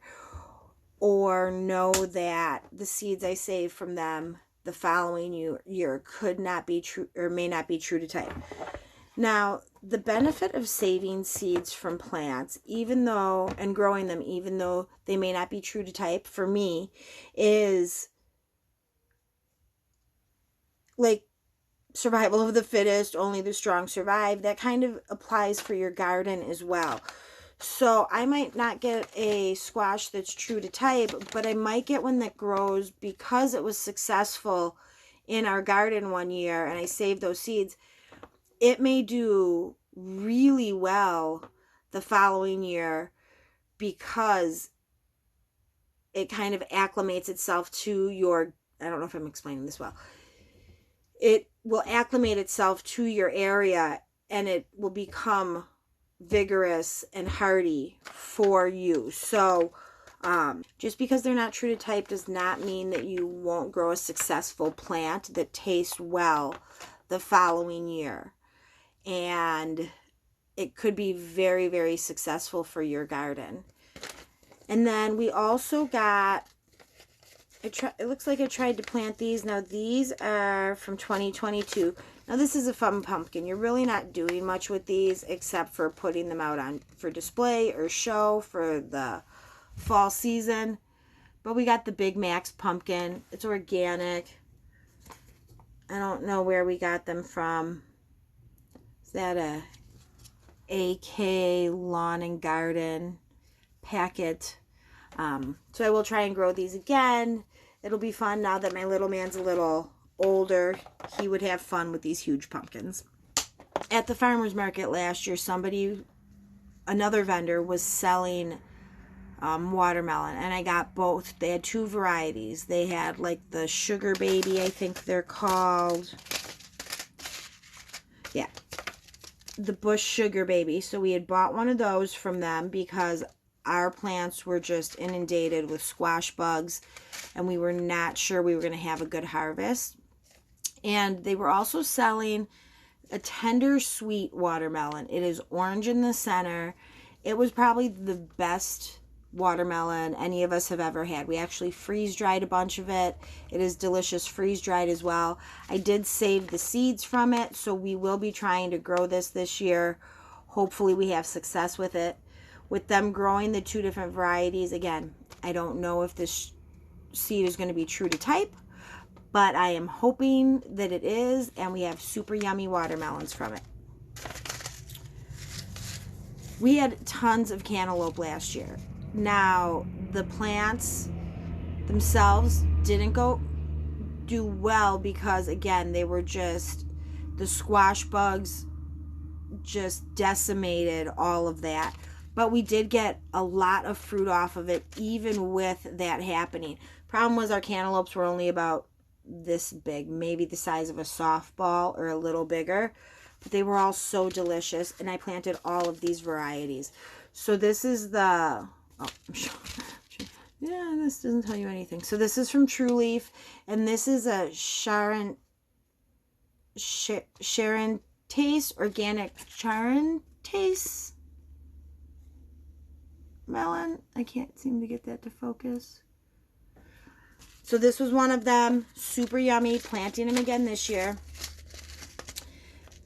or know that the seeds I save from them the following year could not be true, or may not be true to type. Now, the benefit of saving seeds from plants, even though, and growing them, even though they may not be true to type, for me, is like survival of the fittest, only the strong survive. That kind of applies for your garden as well. So I might not get a squash that's true to type, but I might get one that grows because it was successful in our garden one year and I saved those seeds. It may do really well the following year because it kind of acclimates itself to your, I don't know if I'm explaining this well. It will acclimate itself to your area and it will become vigorous and hardy for you. So just because they're not true to type does not mean that you won't grow a successful plant that tastes well the following year. And it could be very, very successful for your garden. And then we also got, it looks like I tried to plant these. Now these are from 2022. Now this is a fun pumpkin. You're really not doing much with these except for putting them out on for display or show for the fall season. But we got the Big Max pumpkin. It's organic. I don't know where we got them from. Is that a AK Lawn and Garden packet? So I will try and grow these again. It'll be fun now that my little man's a little older. He would have fun with these huge pumpkins. At the farmer's market last year, another vendor was selling watermelon, and I got both. They had two varieties. They had like the Sugar Baby, I think they're called. Yeah, the Bush Sugar Baby. So we had bought one of those from them because our plants were just inundated with squash bugs and we were not sure we were going to have a good harvest. And they were also selling a tender sweet watermelon. It is orange in the center. It was probably the best watermelon any of us have ever had. We actually freeze dried a bunch of it. It is delicious freeze dried as well. I did save the seeds from it, so we will be trying to grow this year. Hopefully we have success with it. With them growing the two different varieties, again, I don't know if this seed is going to be true to type, but I am hoping that it is, and we have super yummy watermelons from it. We had tons of cantaloupe last year. Now, the plants themselves didn't do well because, again, they were just, the squash bugs just decimated all of that. But we did get a lot of fruit off of it, even with that happening. Problem was our cantaloupes were only about this big, maybe the size of a softball or a little bigger. But they were all so delicious, and I planted all of these varieties. So this is the, yeah, this doesn't tell you anything. So this is from True Leaf, and this is a Sharon Taste, organic Sharon Taste melon. I can't seem to get that to focus. So this was one of them. Super yummy. Planting them again this year.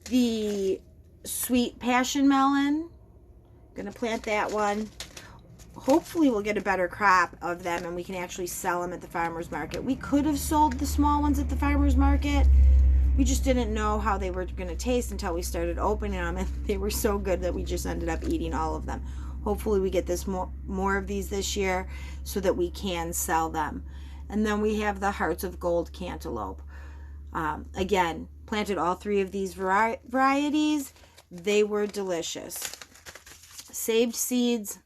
The Sweet Passion melon. Gonna plant that one. Hopefully we'll get a better crop of them and we can actually sell them at the farmer's market. We could have sold the small ones at the farmer's market. We just didn't know how they were going to taste until we started opening them, and they were so good that we just ended up eating all of them. Hopefully we get more of these this year so that we can sell them. And then we have the Hearts of Gold cantaloupe. Again, planted all three of these varieties. They were delicious. Saved seeds.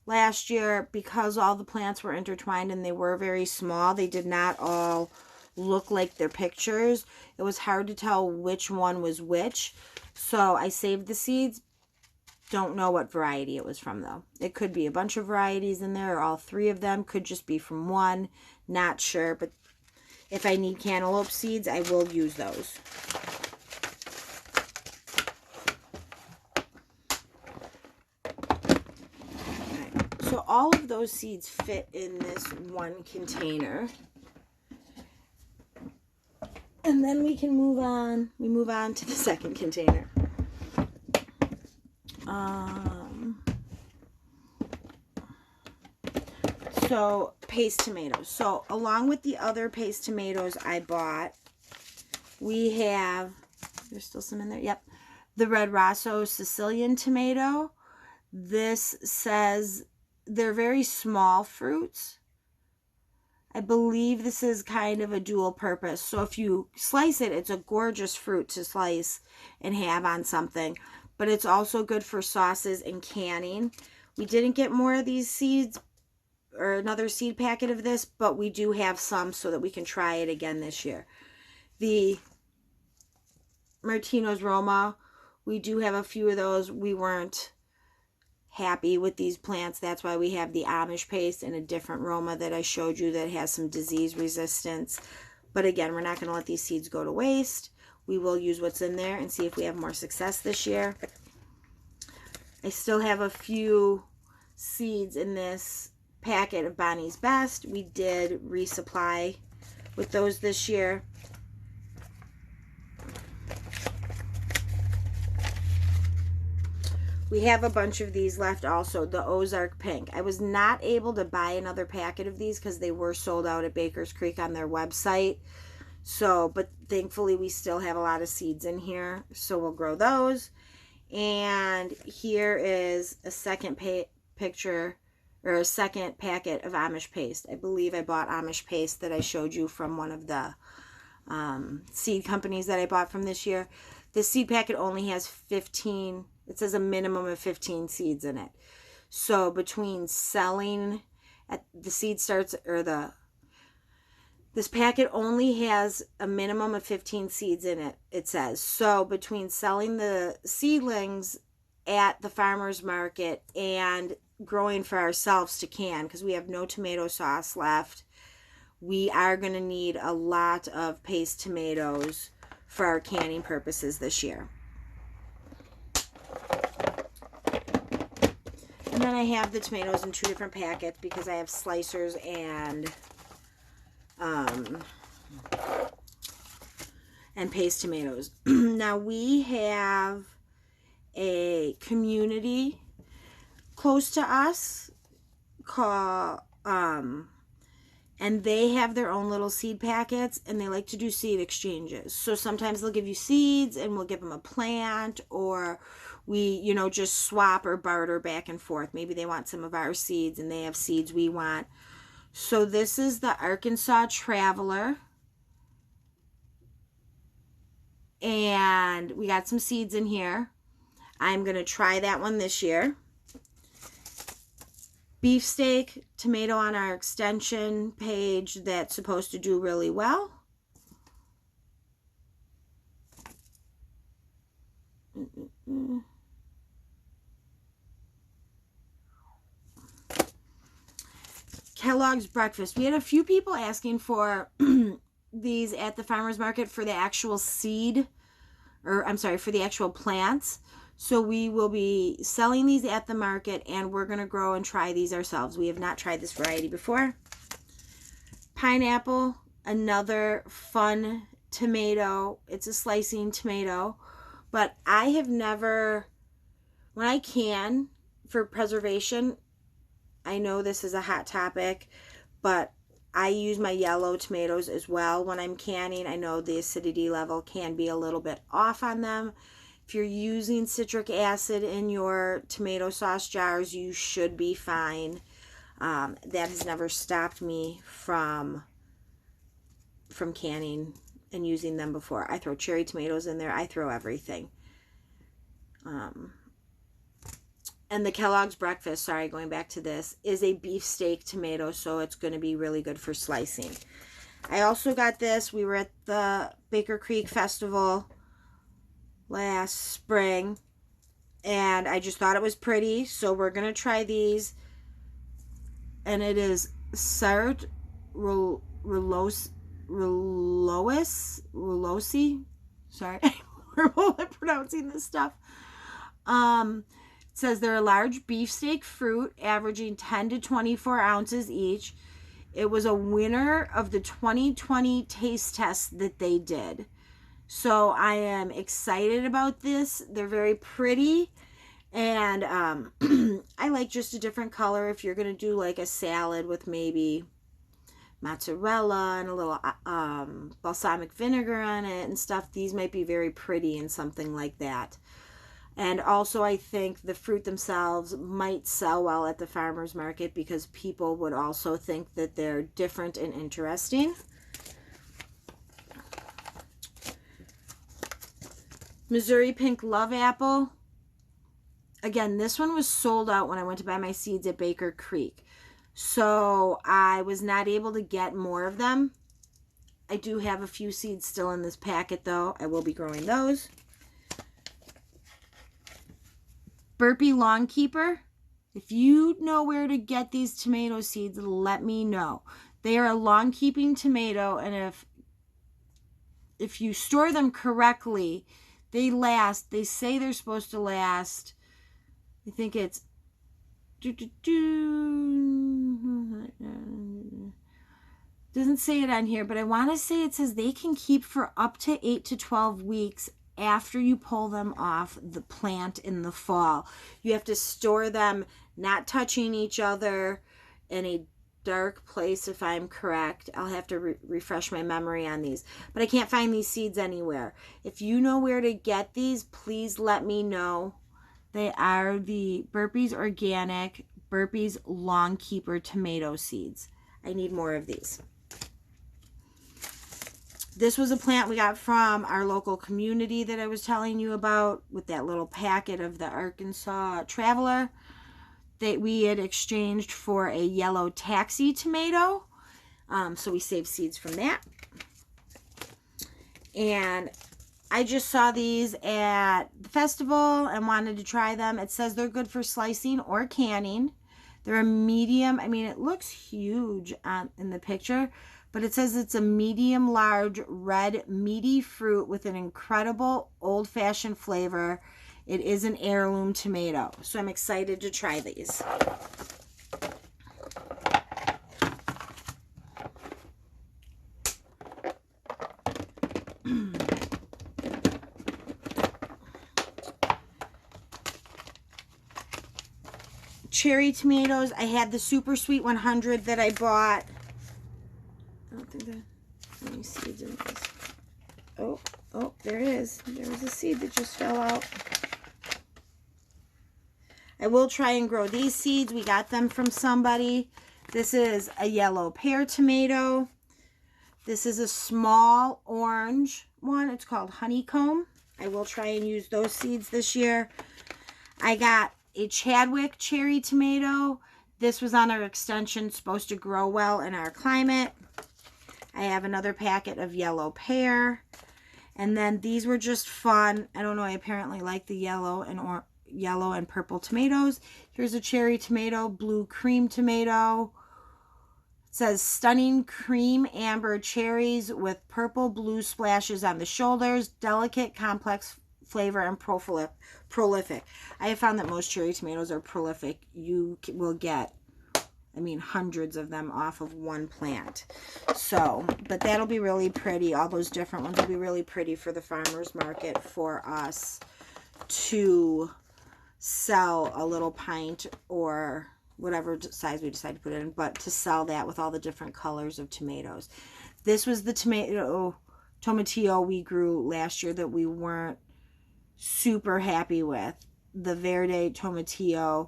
last year, because all the plants were intertwined and they were very small, they did not all look like their pictures. It was hard to tell which one was which. So I saved the seeds. Don't know what variety it was from, though. It could be a bunch of varieties in there, or all three of them. Could just be from one. Not sure, but if I need cantaloupe seeds, I will use those. So all of those seeds fit in this one container. And then we can move on. We move on to the second container. So paste tomatoes. So along with the other paste tomatoes I bought, we have, there's still some in there. Yep. The Red Rosso Sicilian tomato. This says they're very small fruits. I believe this is kind of a dual purpose. So if you slice it, it's a gorgeous fruit to slice and have on something. But it's also good for sauces and canning. We didn't get more of these seeds or another seed packet of this, but we do have some so that we can try it again this year. The Martino's Roma, we do have a few of those. We weren't happy with these plants. That's why we have the Amish paste and a different Roma that I showed you that has some disease resistance. But again, we're not going to let these seeds go to waste. We will use what's in there and see if we have more success this year. I still have a few seeds in this packet of Bonnie's Best. We did resupply with those this year. We have a bunch of these left also, the Ozark Pink. I was not able to buy another packet of these because they were sold out at Baker's Creek on their website. So, but thankfully we still have a lot of seeds in here, so we'll grow those. And here is a second picture, or a second packet of Amish paste. I believe I bought Amish paste that I showed you from one of the seed companies that I bought from this year. This seed packet only has 15, it says a minimum of 15 seeds in it. So between selling, at the seed starts, or this packet only has a minimum of 15 seeds in it, it says. So between selling the seedlings at the farmer's market and growing for ourselves to can, because we have no tomato sauce left, we are going to need a lot of paste tomatoes for our canning purposes this year. And then I have the tomatoes in two different packets because I have slicers and paste tomatoes. Now we have a community close to us called and they have their own little seed packets, and they like to do seed exchanges. So sometimes they'll give you seeds and we'll give them a plant, or we, just swap or barter back and forth. Maybe they want some of our seeds and they have seeds we want. So this is the Arkansas Traveler. And we got some seeds in here. I'm going to try that one this year. Beefsteak tomato on our extension page that's supposed to do really well. Kellogg's Breakfast. We had a few people asking for these at the farmer's market for the actual seed, or I'm sorry, for the actual plants. So we will be selling these at the market, and we're going to grow and try these ourselves. We have not tried this variety before. Pineapple, another fun tomato. It's a slicing tomato, but I have never, when I can for preservation, I know this is a hot topic, but I use my yellow tomatoes as well when I'm canning. I know the acidity level can be a little bit off on them. If you're using citric acid in your tomato sauce jars, you should be fine. That has never stopped me from canning and using them before. I throw cherry tomatoes in there. I throw everything. And the Kellogg's breakfast, sorry, going back to this, is a beefsteak tomato, so it's going to be really good for slicing. I also got this. We were at the Baker Creek Festival last spring, and I just thought it was pretty, so we're going to try these. And it is Sart Relosi. Sorry, we're pronouncing this stuff. It says they're a large beefsteak fruit, averaging 10 to 24 ounces each. It was a winner of the 2020 taste test that they did. So I am excited about this. They're very pretty. And I like just a different color if you're going to do like a salad with maybe mozzarella and a little balsamic vinegar on it and stuff. These might be very pretty in something like that. And also I think the fruit themselves might sell well at the farmer's market because people would also think that they're different and interesting. Missouri Pink Love Apple. Again, this one was sold out when I went to buy my seeds at Baker Creek. So I was not able to get more of them. I do have a few seeds still in this packet though. I will be growing those. Burpee Lawn Keeper. If you know where to get these tomato seeds, let me know. They are a lawn keeping tomato, and if you store them correctly, they last. They say they're supposed to last. I think it's doesn't say it on here, but I want to say it says they can keep for up to 8 to 12 weeks after you pull them off the plant in the fall. You have to store them not touching each other in a dark place, if I'm correct. I'll have to refresh my memory on these, but I can't find these seeds anywhere. If you know where to get these, please let me know. They are the Burpee's Organic Burpee's Lawn Keeper tomato seeds. I need more of these. This was a plant we got from our local community that I was telling you about with that little packet of the Arkansas Traveler that we had exchanged for a yellow taxi tomato. So we saved seeds from that. And I just saw these at the festival and wanted to try them. It says they're good for slicing or canning. They're a medium. I mean, it looks huge in the picture, but it says it's a medium large red meaty fruit with an incredible old-fashioned flavor. It is an heirloom tomato, so I'm excited to try these. Cherry tomatoes. I had the super sweet 100 that I bought. I don't think there are any seeds in this. Oh, there is. There was a seed that just fell out. I will try and grow these seeds. We got them from somebody. This is a yellow pear tomato. This is a small orange one. It's called Honeycomb. I will try and use those seeds this year. I got a Chadwick cherry tomato. This was on our extension, supposed to grow well in our climate. I have another packet of yellow pear. And then these were just fun. I don't know, I apparently like the yellow and purple tomatoes. Here's a cherry tomato, blue cream tomato. It says stunning cream amber cherries with purple blue splashes on the shoulders, delicate complex flavor and prolific. I have found that most cherry tomatoes are prolific. You will get, I mean, hundreds of them off of one plant. So, but that'll be really pretty. All those different ones will be really pretty for the farmer's market for us to sell a little pint or whatever size we decide to put it in, but to sell that with all the different colors of tomatoes. This was the tomatillo we grew last year that we weren't super happy with. The Verde tomatillo.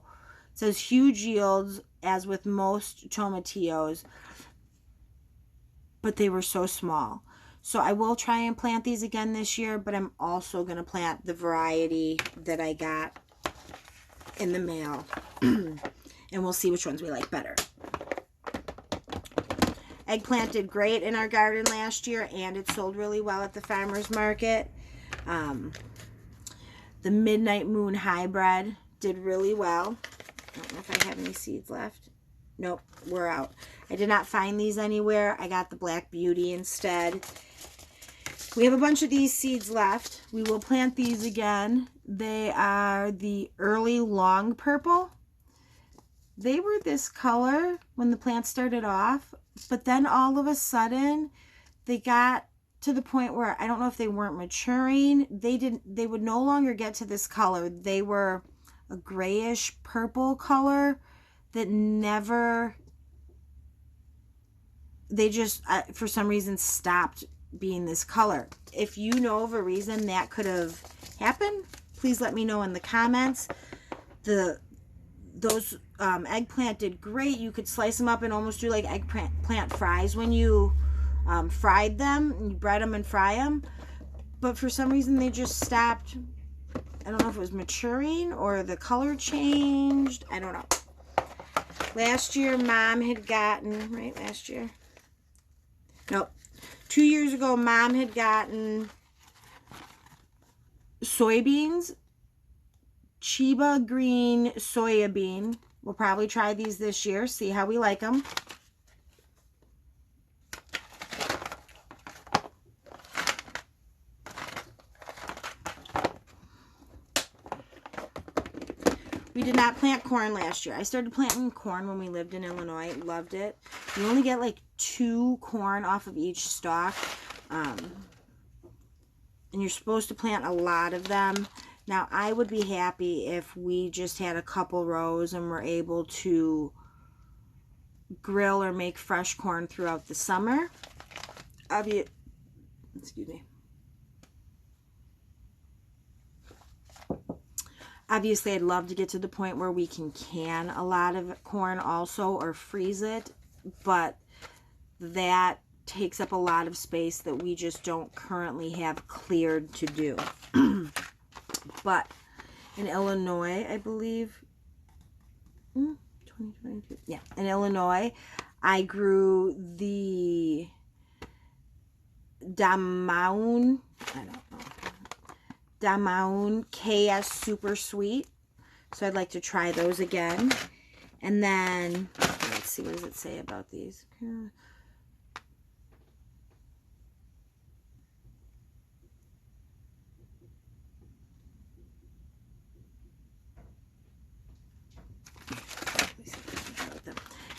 It says huge yields as with most tomatillos, but they were so small. So I will try and plant these again this year, but I'm also going to plant the variety that I got in the mail. And we'll see which ones we like better. Eggplant did great in our garden last year, and it sold really well at the farmer's market. The Midnight Moon Hybrid did really well. I don't know if I have any seeds left. Nope, we're out. I did not find these anywhere. I got the Black Beauty instead. We have a bunch of these seeds left. We will plant these again. They are the early long purple. They were this color when the plant started off, but then all of a sudden they got to the point where I don't know if they weren't maturing. They would no longer get to this color. They were a grayish purple color that never, they just for some reason stopped being this color. If you know of a reason that could have happened, please let me know in the comments. Those eggplant did great. You could slice them up and almost do like eggplant fries when you fried them, and you bread them and fry them. But for some reason they just stopped. I don't know if it was maturing or the color changed. I don't know. Last year, Mom had gotten, right, last year? Nope. 2 years ago, Mom had gotten soybeans, Chiba green soya bean. We'll probably try these this year, see how we like them. We did not plant corn last year. I started planting corn when we lived in Illinois. Loved it. You only get like 2 corn off of each stalk. And you're supposed to plant a lot of them. Now, I would be happy if we just had a couple rows and were able to grill or make fresh corn throughout the summer. Excuse me. Obviously, I'd love to get to the point where we can a lot of corn also, or freeze it, but that takes up a lot of space that we just don't currently have cleared to do. But in Illinois, I believe, 2022, yeah, in Illinois, I grew the Damaun, I don't know, Damaun KS Super Sweet. So I'd like to try those again. And then, let's see, what does it say about these?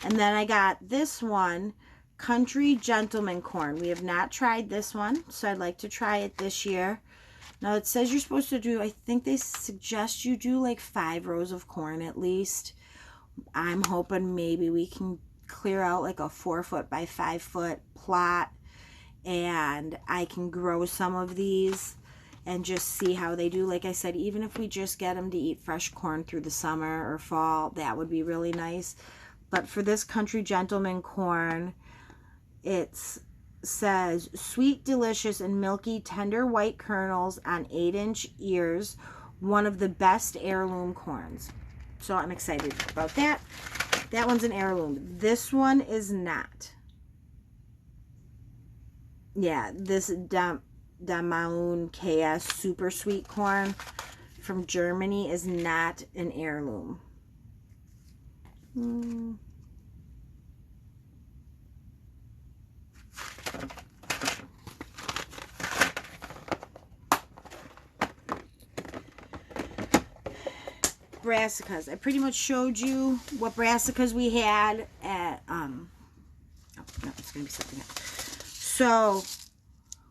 And then I got this one, Country Gentleman Corn. We have not tried this one, so I'd like to try it this year. Now it says you're supposed to do, I think they suggest you do like 5 rows of corn at least. I'm hoping maybe we can clear out like a 4-foot by 5-foot plot, and I can grow some of these and just see how they do. Like I said, even if we just get them to eat fresh corn through the summer or fall, that would be really nice. But for this Country Gentleman Corn, it says sweet, delicious, and milky, tender white kernels on 8-inch ears. One of the best heirloom corns. So I'm excited about that. That one's an heirloom. This one is not. Yeah, this Damaun KS Super Sweet Corn from Germany is not an heirloom. Brassicas. I pretty much showed you what brassicas we had at, oh, no, it's going to be something else. So,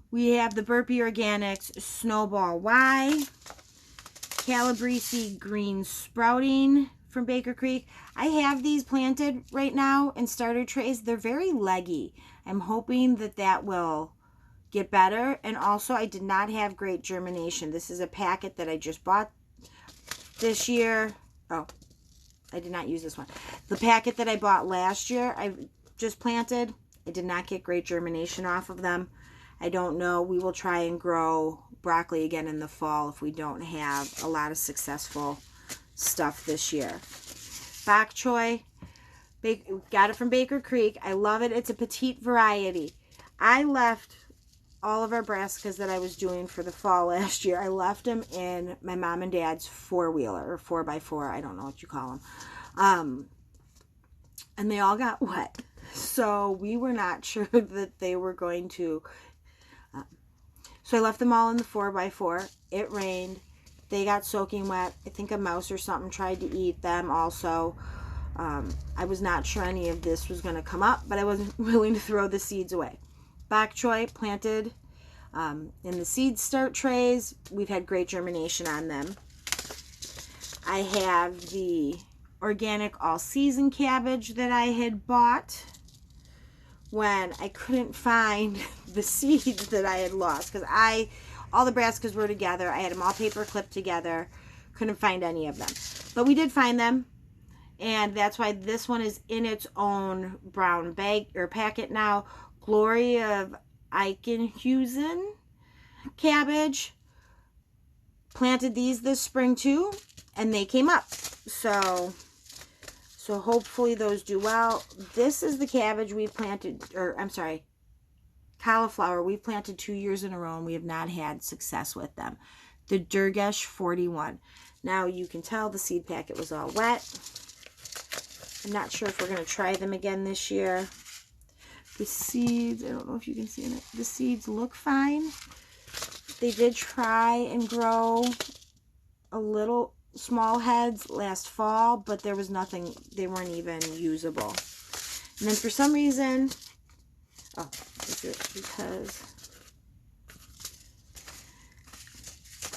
we have the Burpee Organics Snowball Y, Calabrese Green Sprouting from Baker Creek. I have these planted right now in starter trays. They're very leggy. I'm hoping that that will get better. And also, I did not have great germination. This is a packet that I just bought this year. Oh, I did not use this one. The packet that I bought last year, I just planted. I did not get great germination off of them. I don't know. We will try and grow broccoli again in the fall if we don't have a lot of successful stuff this year. Bok choy, got it from Baker Creek. I love it. It's a petite variety. I left all of our brassicas that I was doing for the fall last year. I left them in my mom and dad's 4-wheeler or 4x4. I don't know what you call them. And they all got wet. So we were not sure that they were going to. So I left them all in the 4x4. It rained. They got soaking wet. I think a mouse or something tried to eat them also. I was not sure any of this was going to come up, but I wasn't willing to throw the seeds away. Bok choy planted in the seed start trays. We've had great germination on them. I have the organic all-season cabbage that I had bought when I couldn't find the seeds that I had lost, because all the brassicas were together. I had them all paper clipped together. Couldn't find any of them, but we did find them. And that's why this one is in its own brown bag or packet now. Glory of Eichenhusen cabbage. Planted these this spring too, and they came up. So hopefully those do well. This is the cabbage we planted, or I'm sorry, cauliflower we've planted 2 years in a row, and we have not had success with them. The Durgesh 41. Now you can tell the seed packet was all wet. I'm not sure if we're going to try them again this year. The seeds, I don't know if you can see it. The seeds look fine. They did try and grow a little small heads last fall, but there was nothing, they weren't even usable. And then for some reason, is it because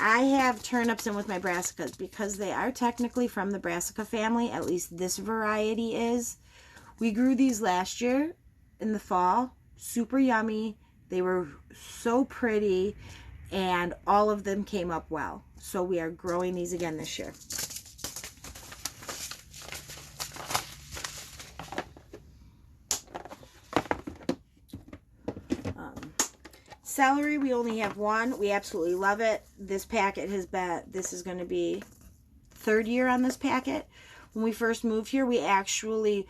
I have turnips in with my brassicas because they are technically from the brassica family. At least this variety is. We grew these last year in the fall. Super yummy. They were so pretty, and all of them came up well. So we are growing these again this year. Celery, we only have one. We absolutely love it. This packet has been, this is going to be 3rd year on this packet. When we first moved here, we actually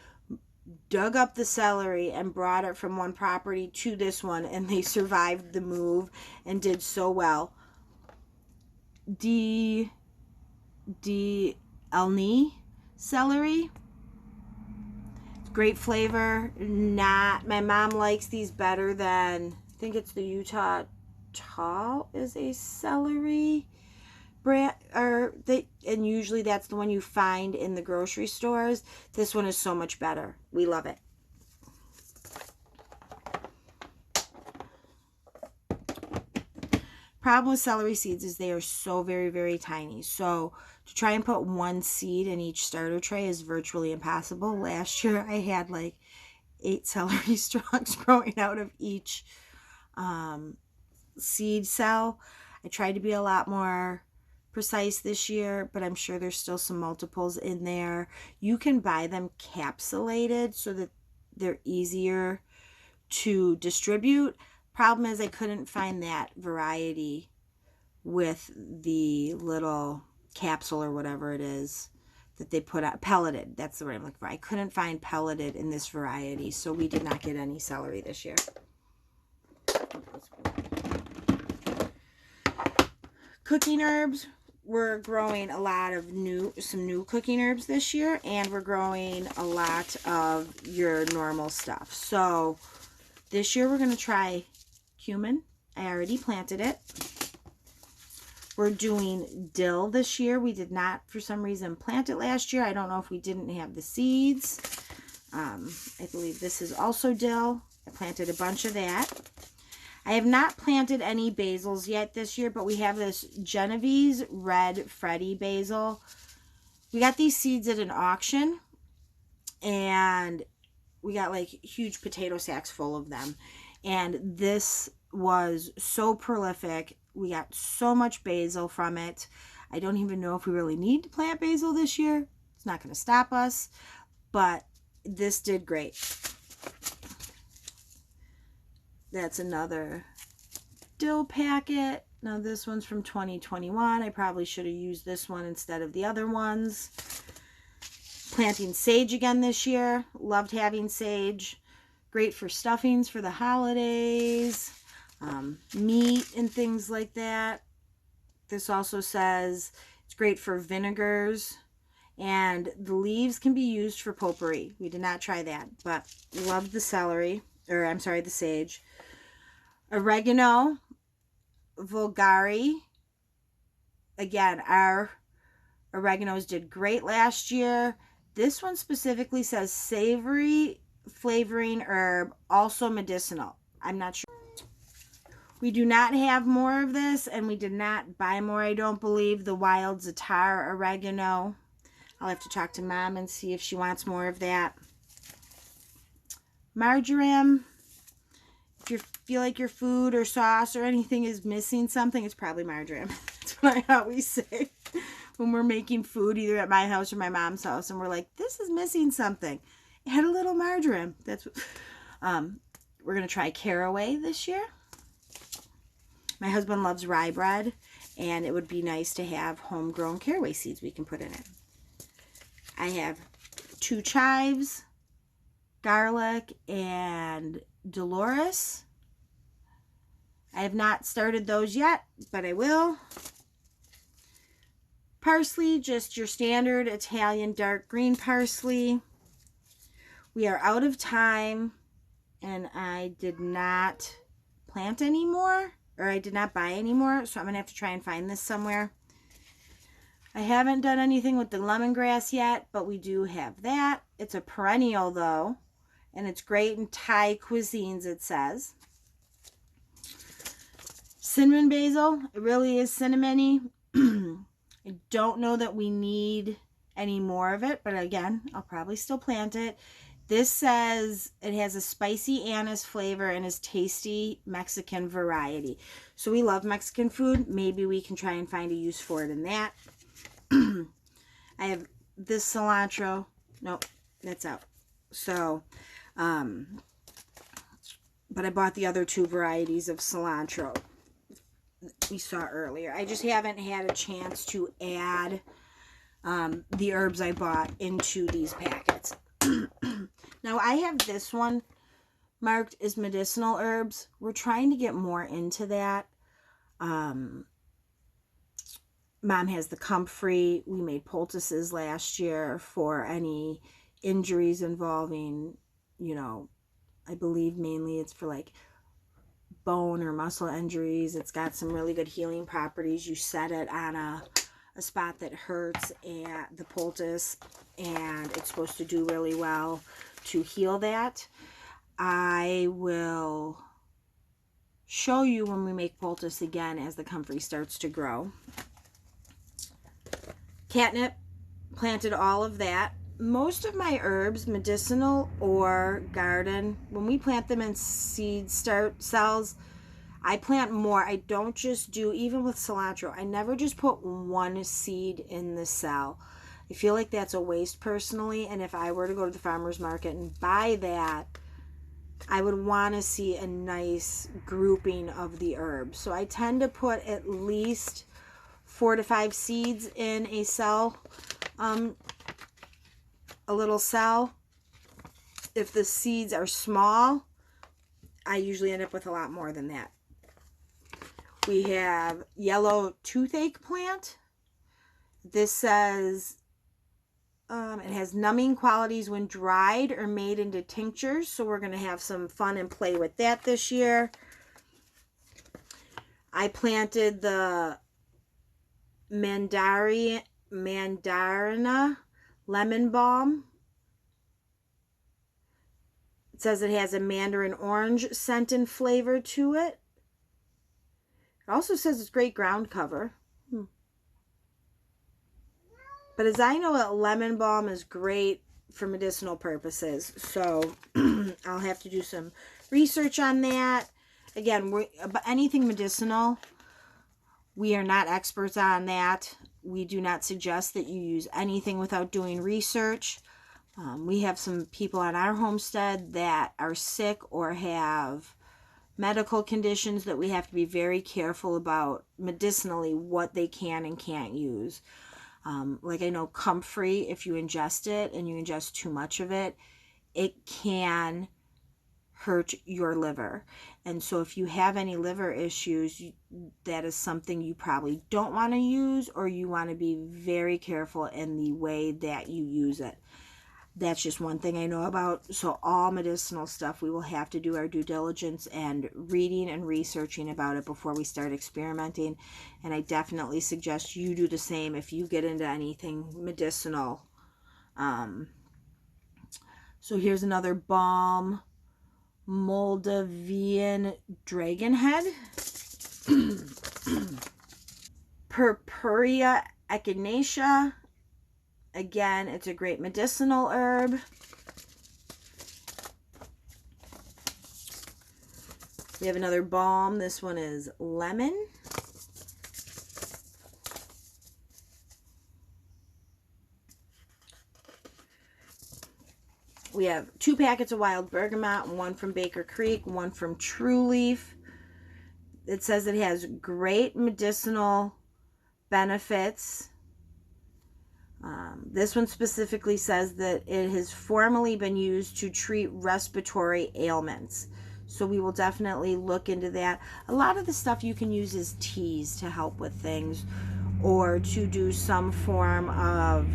dug up the celery and brought it from one property to this one, and they survived the move and did so well. Elney celery. Great flavor. My mom likes these better than, I think it's the Utah Tall is a celery brand, and usually that's the one you find in the grocery stores. This one is so much better. We love it. Problem with celery seeds is they are so very, very tiny. So to try and put one seed in each starter tray is virtually impossible. Last year I had like 8 celery stalks growing out of each seed cell. I tried to be a lot more precise this year, but I'm sure there's still some multiples in there. You can buy them capsulated so that they're easier to distribute. Problem is I couldn't find that variety with the little capsule or whatever it is that they put out. Pelleted, that's the word I'm looking for. I couldn't find pelleted in this variety, so we did not get any celery this year. Cooking herbs, we're growing a lot of some new cooking herbs this year, and we're growing a lot of your normal stuff. So this year we're going to try cumin. I already planted it. We're doing dill this year. We did not, for some reason, plant it last year. I don't know if we didn't have the seeds. I believe this is also dill. I planted a bunch of that. I have not planted any basils yet this year, but we have this Genovese Red Freddy basil. We got these seeds at an auction, and we got like huge potato sacks full of them. And this was so prolific. We got so much basil from it. I don't even know if we really need to plant basil this year. It's not going to stop us, but this did great. That's another dill packet. Now this one's from 2021. I probably should have used this one instead of the other ones. Planting sage again this year. Loved having sage. Great for stuffings for the holidays. Meat and things like that. This also says it's great for vinegars. And the leaves can be used for potpourri. We did not try that, but love the celery. Or I'm sorry, the sage. Oregano. Vulgari. Again, our oreganos did great last year. This one specifically says savory flavoring herb, also medicinal. I'm not sure. We do not have more of this, and we did not buy more, I don't believe. The wild za'atar oregano. I'll have to talk to Mom and see if she wants more of that. Marjoram. If you feel like your food or sauce or anything is missing something, it's probably marjoram. That's what I always say when we're making food, either at my house or my mom's house, and we're like, this is missing something. Add a little marjoram. That's what, we're going to try caraway this year. My husband loves rye bread, and it would be nice to have homegrown caraway seeds we can put in it. I have 2 chives, garlic, and Dolores. I have not started those yet, but I will. Parsley, just your standard Italian dark green parsley. We are out of time, and I did not plant anymore, or I did not buy anymore, so I'm going to have to try and find this somewhere. I haven't done anything with the lemongrass yet, but we do have that. It's a perennial, though, and it's great in Thai cuisines, it says. Cinnamon basil, it really is cinnamony. I don't know that we need any more of it, but again, I'll probably still plant it. This says it has a spicy anise flavor and is tasty Mexican variety. So we love Mexican food. Maybe we can try and find a use for it in that. I have this cilantro. Nope, that's out. So, but I bought the other 2 varieties of cilantro we saw earlier. I just haven't had a chance to add the herbs I bought into these packets. Now I have this one marked as medicinal herbs. We're trying to get more into that. Mom has the comfrey. We made poultices last year for any injuries involving, I believe mainly it's for like bone or muscle injuries. It's got some really good healing properties. You set it on a spot that hurts at the poultice, and it's supposed to do really well to heal that. I will show you when we make poultice again as the comfrey starts to grow. Catnip, planted all of that. Most of my herbs, medicinal or garden, when we plant them in seed cells, I plant more. I don't just do, even with cilantro, I never just put one seed in the cell. I feel like that's a waste personally, and if I were to go to the farmer's market and buy that, I would want to see a nice grouping of the herbs. So I tend to put at least 4 to 5 seeds in a cell, a little cell. If the seeds are small, I usually end up with a lot more than that. We have yellow toothache plant. This says it has numbing qualities when dried or made into tinctures. So we're going to have some fun and play with that this year. I planted the mandarina lemon balm. It says it has a mandarin orange scent and flavor to it. It also says it's great ground cover. But as I know, that lemon balm is great for medicinal purposes. So I'll have to do some research on that. Again, anything medicinal, we are not experts on that. We do not suggest that you use anything without doing research. We have some people on our homestead that are sick or have medical conditions that we have to be very careful about medicinally what they can and can't use. Like I know comfrey, if you ingest it and you ingest too much of it, it can hurt your liver. And so if you have any liver issues, that is something you probably don't want to use, or you want to be very careful in the way that you use it. That's just one thing I know about. So all medicinal stuff, we will have to do our due diligence and reading and researching about it before we start experimenting. And I definitely suggest you do the same if you get into anything medicinal. So here's another balm, Moldavian dragon head, Purpurea echinacea. Again, it's a great medicinal herb. We have another balm. This one is lemon. We have 2 packets of wild bergamot, one from Baker Creek, one from True Leaf. It says it has great medicinal benefits. This one specifically says that it has formerly been used to treat respiratory ailments. So we will definitely look into that. A lot of the stuff you can use as teas to help with things, or to do some form of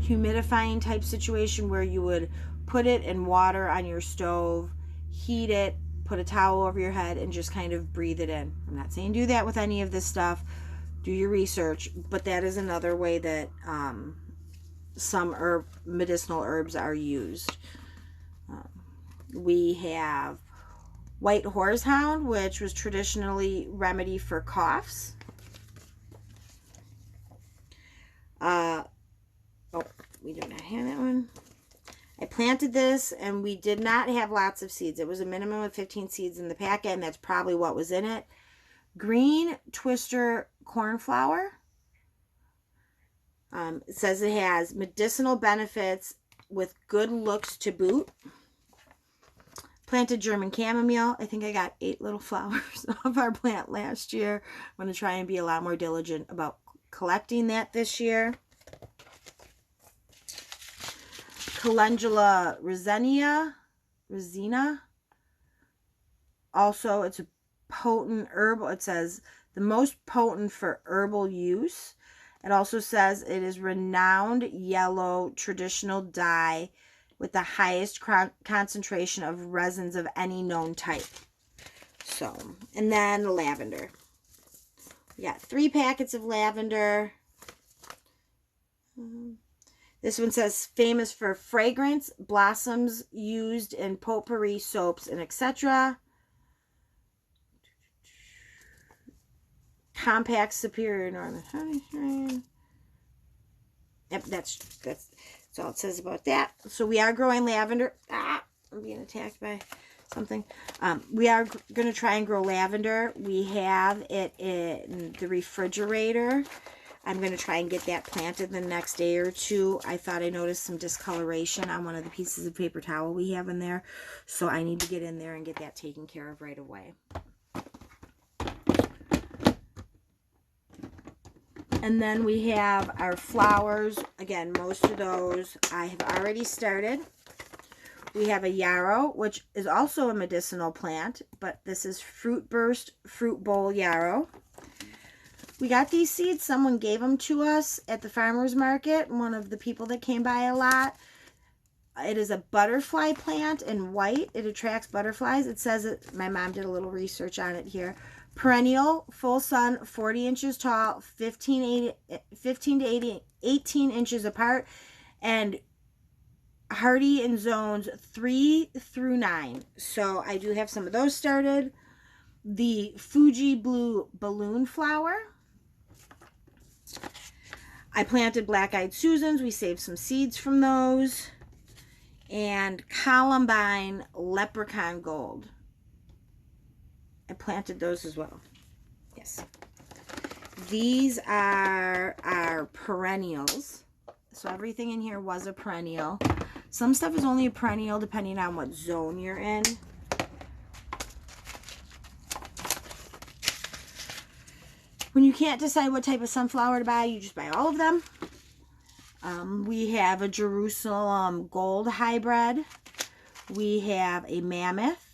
humidifying type situation where you would put it in water on your stove, heat it, put a towel over your head, and just kind of breathe it in. I'm not saying do that with any of this stuff. Do your research, but that is another way that some medicinal herbs are used. We have white horsehound, which was traditionally remedy for coughs. We do not have that one. I planted this, and we did not have lots of seeds. It was a minimum of 15 seeds in the packet, and that's probably what was in it. Green twister cornflower. It says it has medicinal benefits with good looks to boot. Planted German chamomile. I think I got 8 little flowers of our plant last year. I'm going to try and be a lot more diligent about collecting that this year. Calendula resina. Also, it's a potent herbal. It says the most potent for herbal use. It also says it is renowned yellow traditional dye with the highest concentration of resins of any known type. So, and then the lavender. We got 3 packets of lavender. This one says famous for fragrance, blossoms used in potpourri, soaps, and etc. Compact superior northern honey strain. Yep, that's all it says about that. So we are growing lavender. I'm being attacked by something. We are going to try and grow lavender. We have it in the refrigerator. I'm going to try and get that planted the next day or two. I thought I noticed some discoloration on one of the pieces of paper towel we have in there. So I need to get in there and get that taken care of right away. And then we have our flowers. Again, most of those I have already started. We have a yarrow, which is also a medicinal plant, but this is Fruit Burst Fruit Bowl yarrow. We got these seeds. Someone gave them to us at the farmer's market. One of the people that came by a lot. It is a butterfly plant in white. It attracts butterflies. It says it. My mom did a little research on it here. Perennial, full sun, 40 inches tall, 15 to 18 inches apart, and hardy in zones 3 through 9. So I do have some of those started. The Fuji Blue balloon flower. I planted black-eyed Susans. We saved some seeds from those. And Columbine leprechaun gold. I planted those as well. Yes. These are our perennials. So everything in here was a perennial. Some stuff is only a perennial depending on what zone you're in. When you can't decide what type of sunflower to buy, you just buy all of them. We have a Jerusalem Gold hybrid. We have a Mammoth.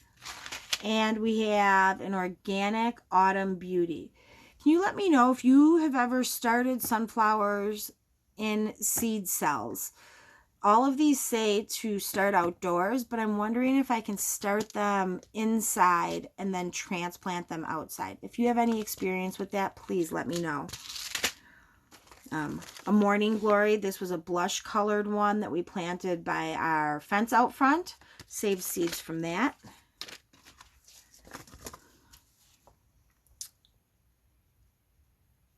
And we have an Organic Autumn Beauty. Can you let me know if you have ever started sunflowers in seed cells? All of these say to start outdoors, but I'm wondering if I can start them inside and then transplant them outside. If you have any experience with that, please let me know. A Morning Glory. This was a blush colored one that we planted by our fence out front. Saved seeds from that.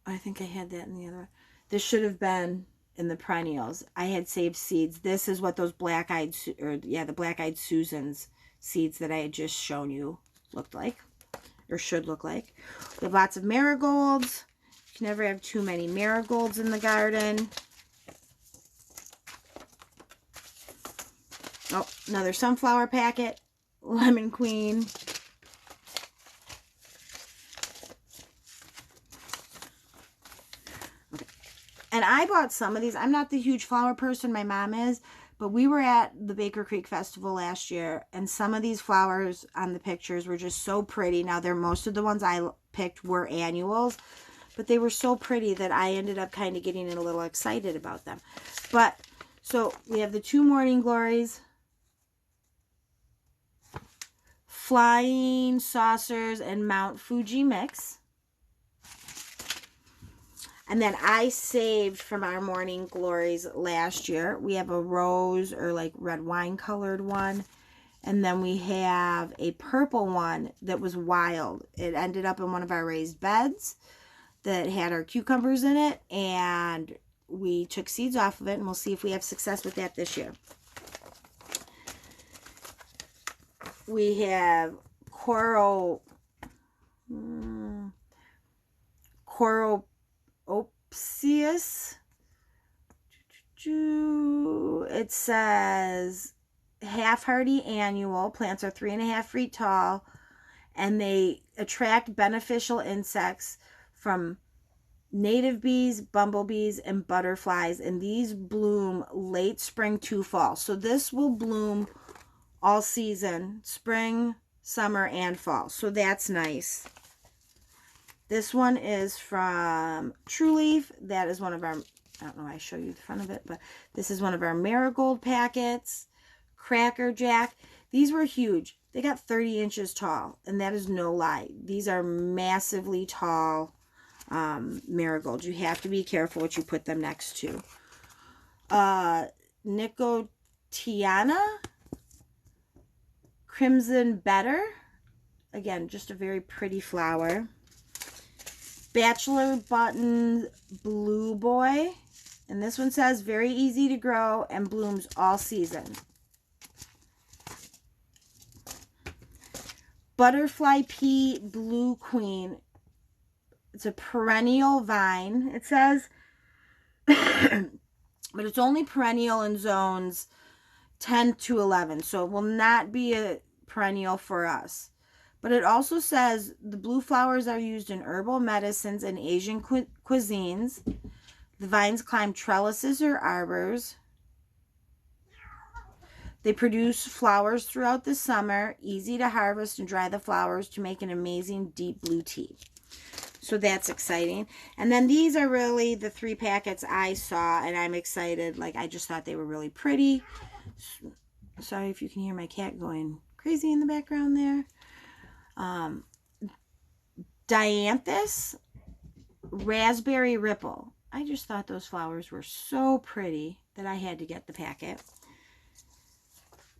I think I had that in the other one. This should have been in the perennials. I had saved seeds. This is what those the black-eyed Susans seeds that I had just shown you looked like, or should look like. We have lots of marigolds. You can never have too many marigolds in the garden. Oh, another sunflower packet. Lemon Queen. Okay. And I bought some of these. I'm not the huge flower person. My mom is. But we were at the Baker Creek Festival last year, and some of these flowers on the pictures were just so pretty. Now, most of the ones I picked were annuals, but they were so pretty that I ended up kind of getting a little excited about them. But, so, we have the 2 Morning Glories, Flying Saucers, and Mount Fuji mix. And then I saved from our Morning Glories last year. We have a rose or like red wine colored one. And then we have a purple one that was wild. It ended up in one of our raised beds that had our cucumbers in it. And we took seeds off of it. And we'll see if we have success with that this year. We have Coreopsius. It says half hardy annual. Plants are 3.5 feet tall, and they attract beneficial insects from native bees, bumblebees, and butterflies. And these bloom late spring to fall. So this will bloom all season, spring, summer, and fall. So that's nice. This one is from True Leaf. That is one of our, I don't know why I show you the front of it, but this is one of our marigold packets. Cracker Jack. These were huge. They got 30 inches tall, and that is no lie. These are massively tall marigolds. You have to be careful what you put them next to. Nicotiana. Crimson Better. Again, just a very pretty flower. Bachelor Button Blue Boy. And this one says very easy to grow and blooms all season. Butterfly Pea Blue Queen. It's a perennial vine, it says. But it's only perennial in zones 10 to 11. So it will not be a perennial for us. But it also says the blue flowers are used in herbal medicines and Asian cuisines. The vines climb trellises or arbors. They produce flowers throughout the summer. Easy to harvest and dry the flowers to make an amazing deep blue tea. So that's exciting. And then these are really the 3 packets I saw, and I'm excited. Like, I just thought they were really pretty. Sorry if you can hear my cat going crazy in the background there. Dianthus Raspberry Ripple. I just thought those flowers were so pretty that I had to get the packet.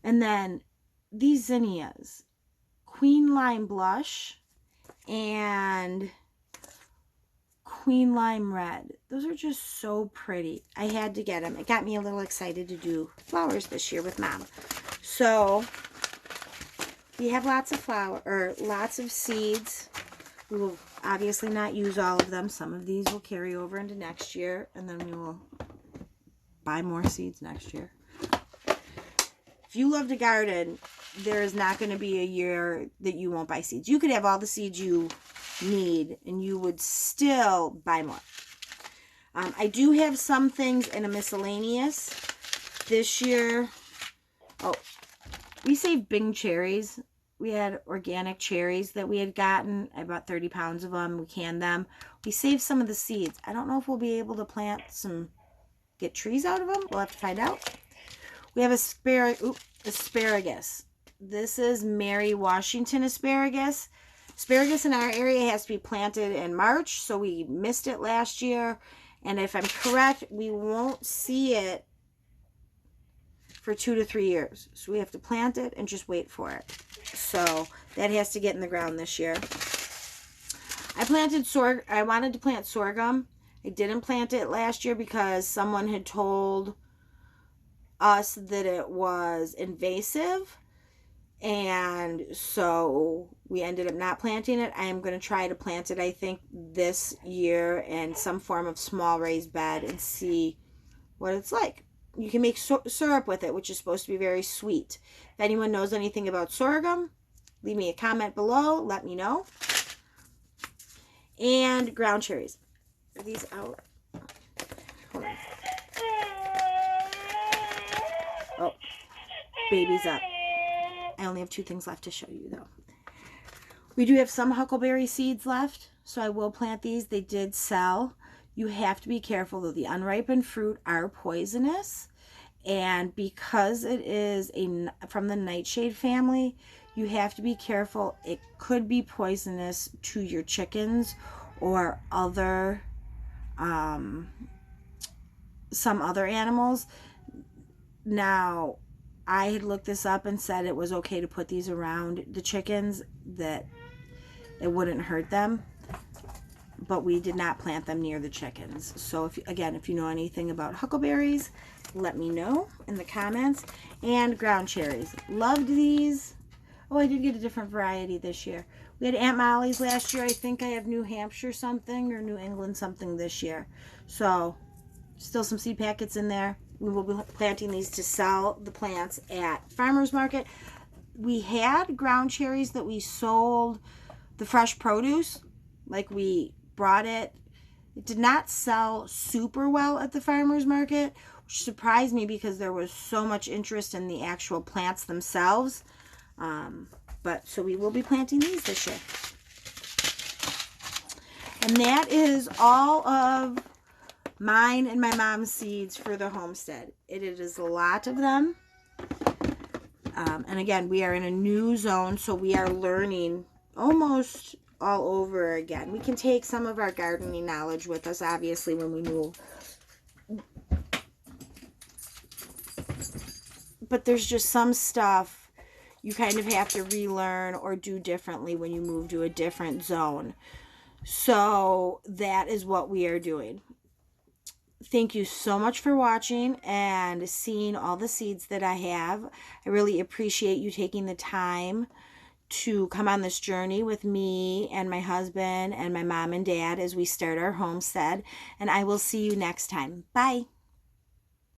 And then these zinnias. Queen Lime Blush and Queen Lime Red. Those are just so pretty. I had to get them. It got me a little excited to do flowers this year with Mom. So we have lots of seeds. We will obviously not use all of them. Some of these will carry over into next year, and then we will buy more seeds next year. If you love to garden, there is not going to be a year that you won't buy seeds. You could have all the seeds you need, and you would still buy more. I do have some things in a miscellaneous this year. Oh, we saved Bing cherries. We had organic cherries that we had gotten. I bought 30 pounds of them. We canned them. We saved some of the seeds. I don't know if we'll be able to plant some, get trees out of them. We'll have to find out. We have asparagus. This is Mary Washington asparagus. Asparagus in our area has to be planted in March, so we missed it last year. And if I'm correct, we won't see it for 2 to 3 years. So we have to plant it and just wait for it. So that has to get in the ground this year. I wanted to plant sorghum. I didn't plant it last year because someone had told us that it was invasive. And so we ended up not planting it. I am going to try to plant it, I think, this year in some form of small raised bed and see what it's like. You can make syrup with it, which is supposed to be very sweet. If anyone knows anything about sorghum, leave me a comment below. Let me know. And ground cherries. Are these out? Hold on. Oh, baby's up. I only have 2 things left to show you, though. We do have some huckleberry seeds left, so I will plant these. They did sell. You have to be careful, though. The unripened fruit are poisonous, and because it is from the nightshade family, you have to be careful. It could be poisonous to your chickens or some other animals. Now, I had looked this up and said it was okay to put these around the chickens, that it wouldn't hurt them, but we did not plant them near the chickens. So if you know anything about huckleberries, let me know in the comments. And ground cherries, loved these. Oh, I did get a different variety this year. We had Aunt Molly's last year. I think I have New Hampshire something or New England something this year. So still some seed packets in there. We will be planting these to sell the plants at farmers market. We had ground cherries that we sold the fresh produce, like we brought it. It did not sell super well at the farmers market, which surprised me because there was so much interest in the actual plants themselves. But so we will be planting these this year. And that is all of mine and my mom's seeds for the homestead. It is a lot of them. And again, we are in a new zone, so we are learning almost all over again. We can take some of our gardening knowledge with us, obviously, when we move. But there's just some stuff you kind of have to relearn or do differently when you move to a different zone. So that is what we are doing. Thank you so much for watching and seeing all the seeds that I have. I really appreciate you taking the time to come on this journey with me and my husband and my mom and dad as we start our homestead. And I will see you next time. Bye.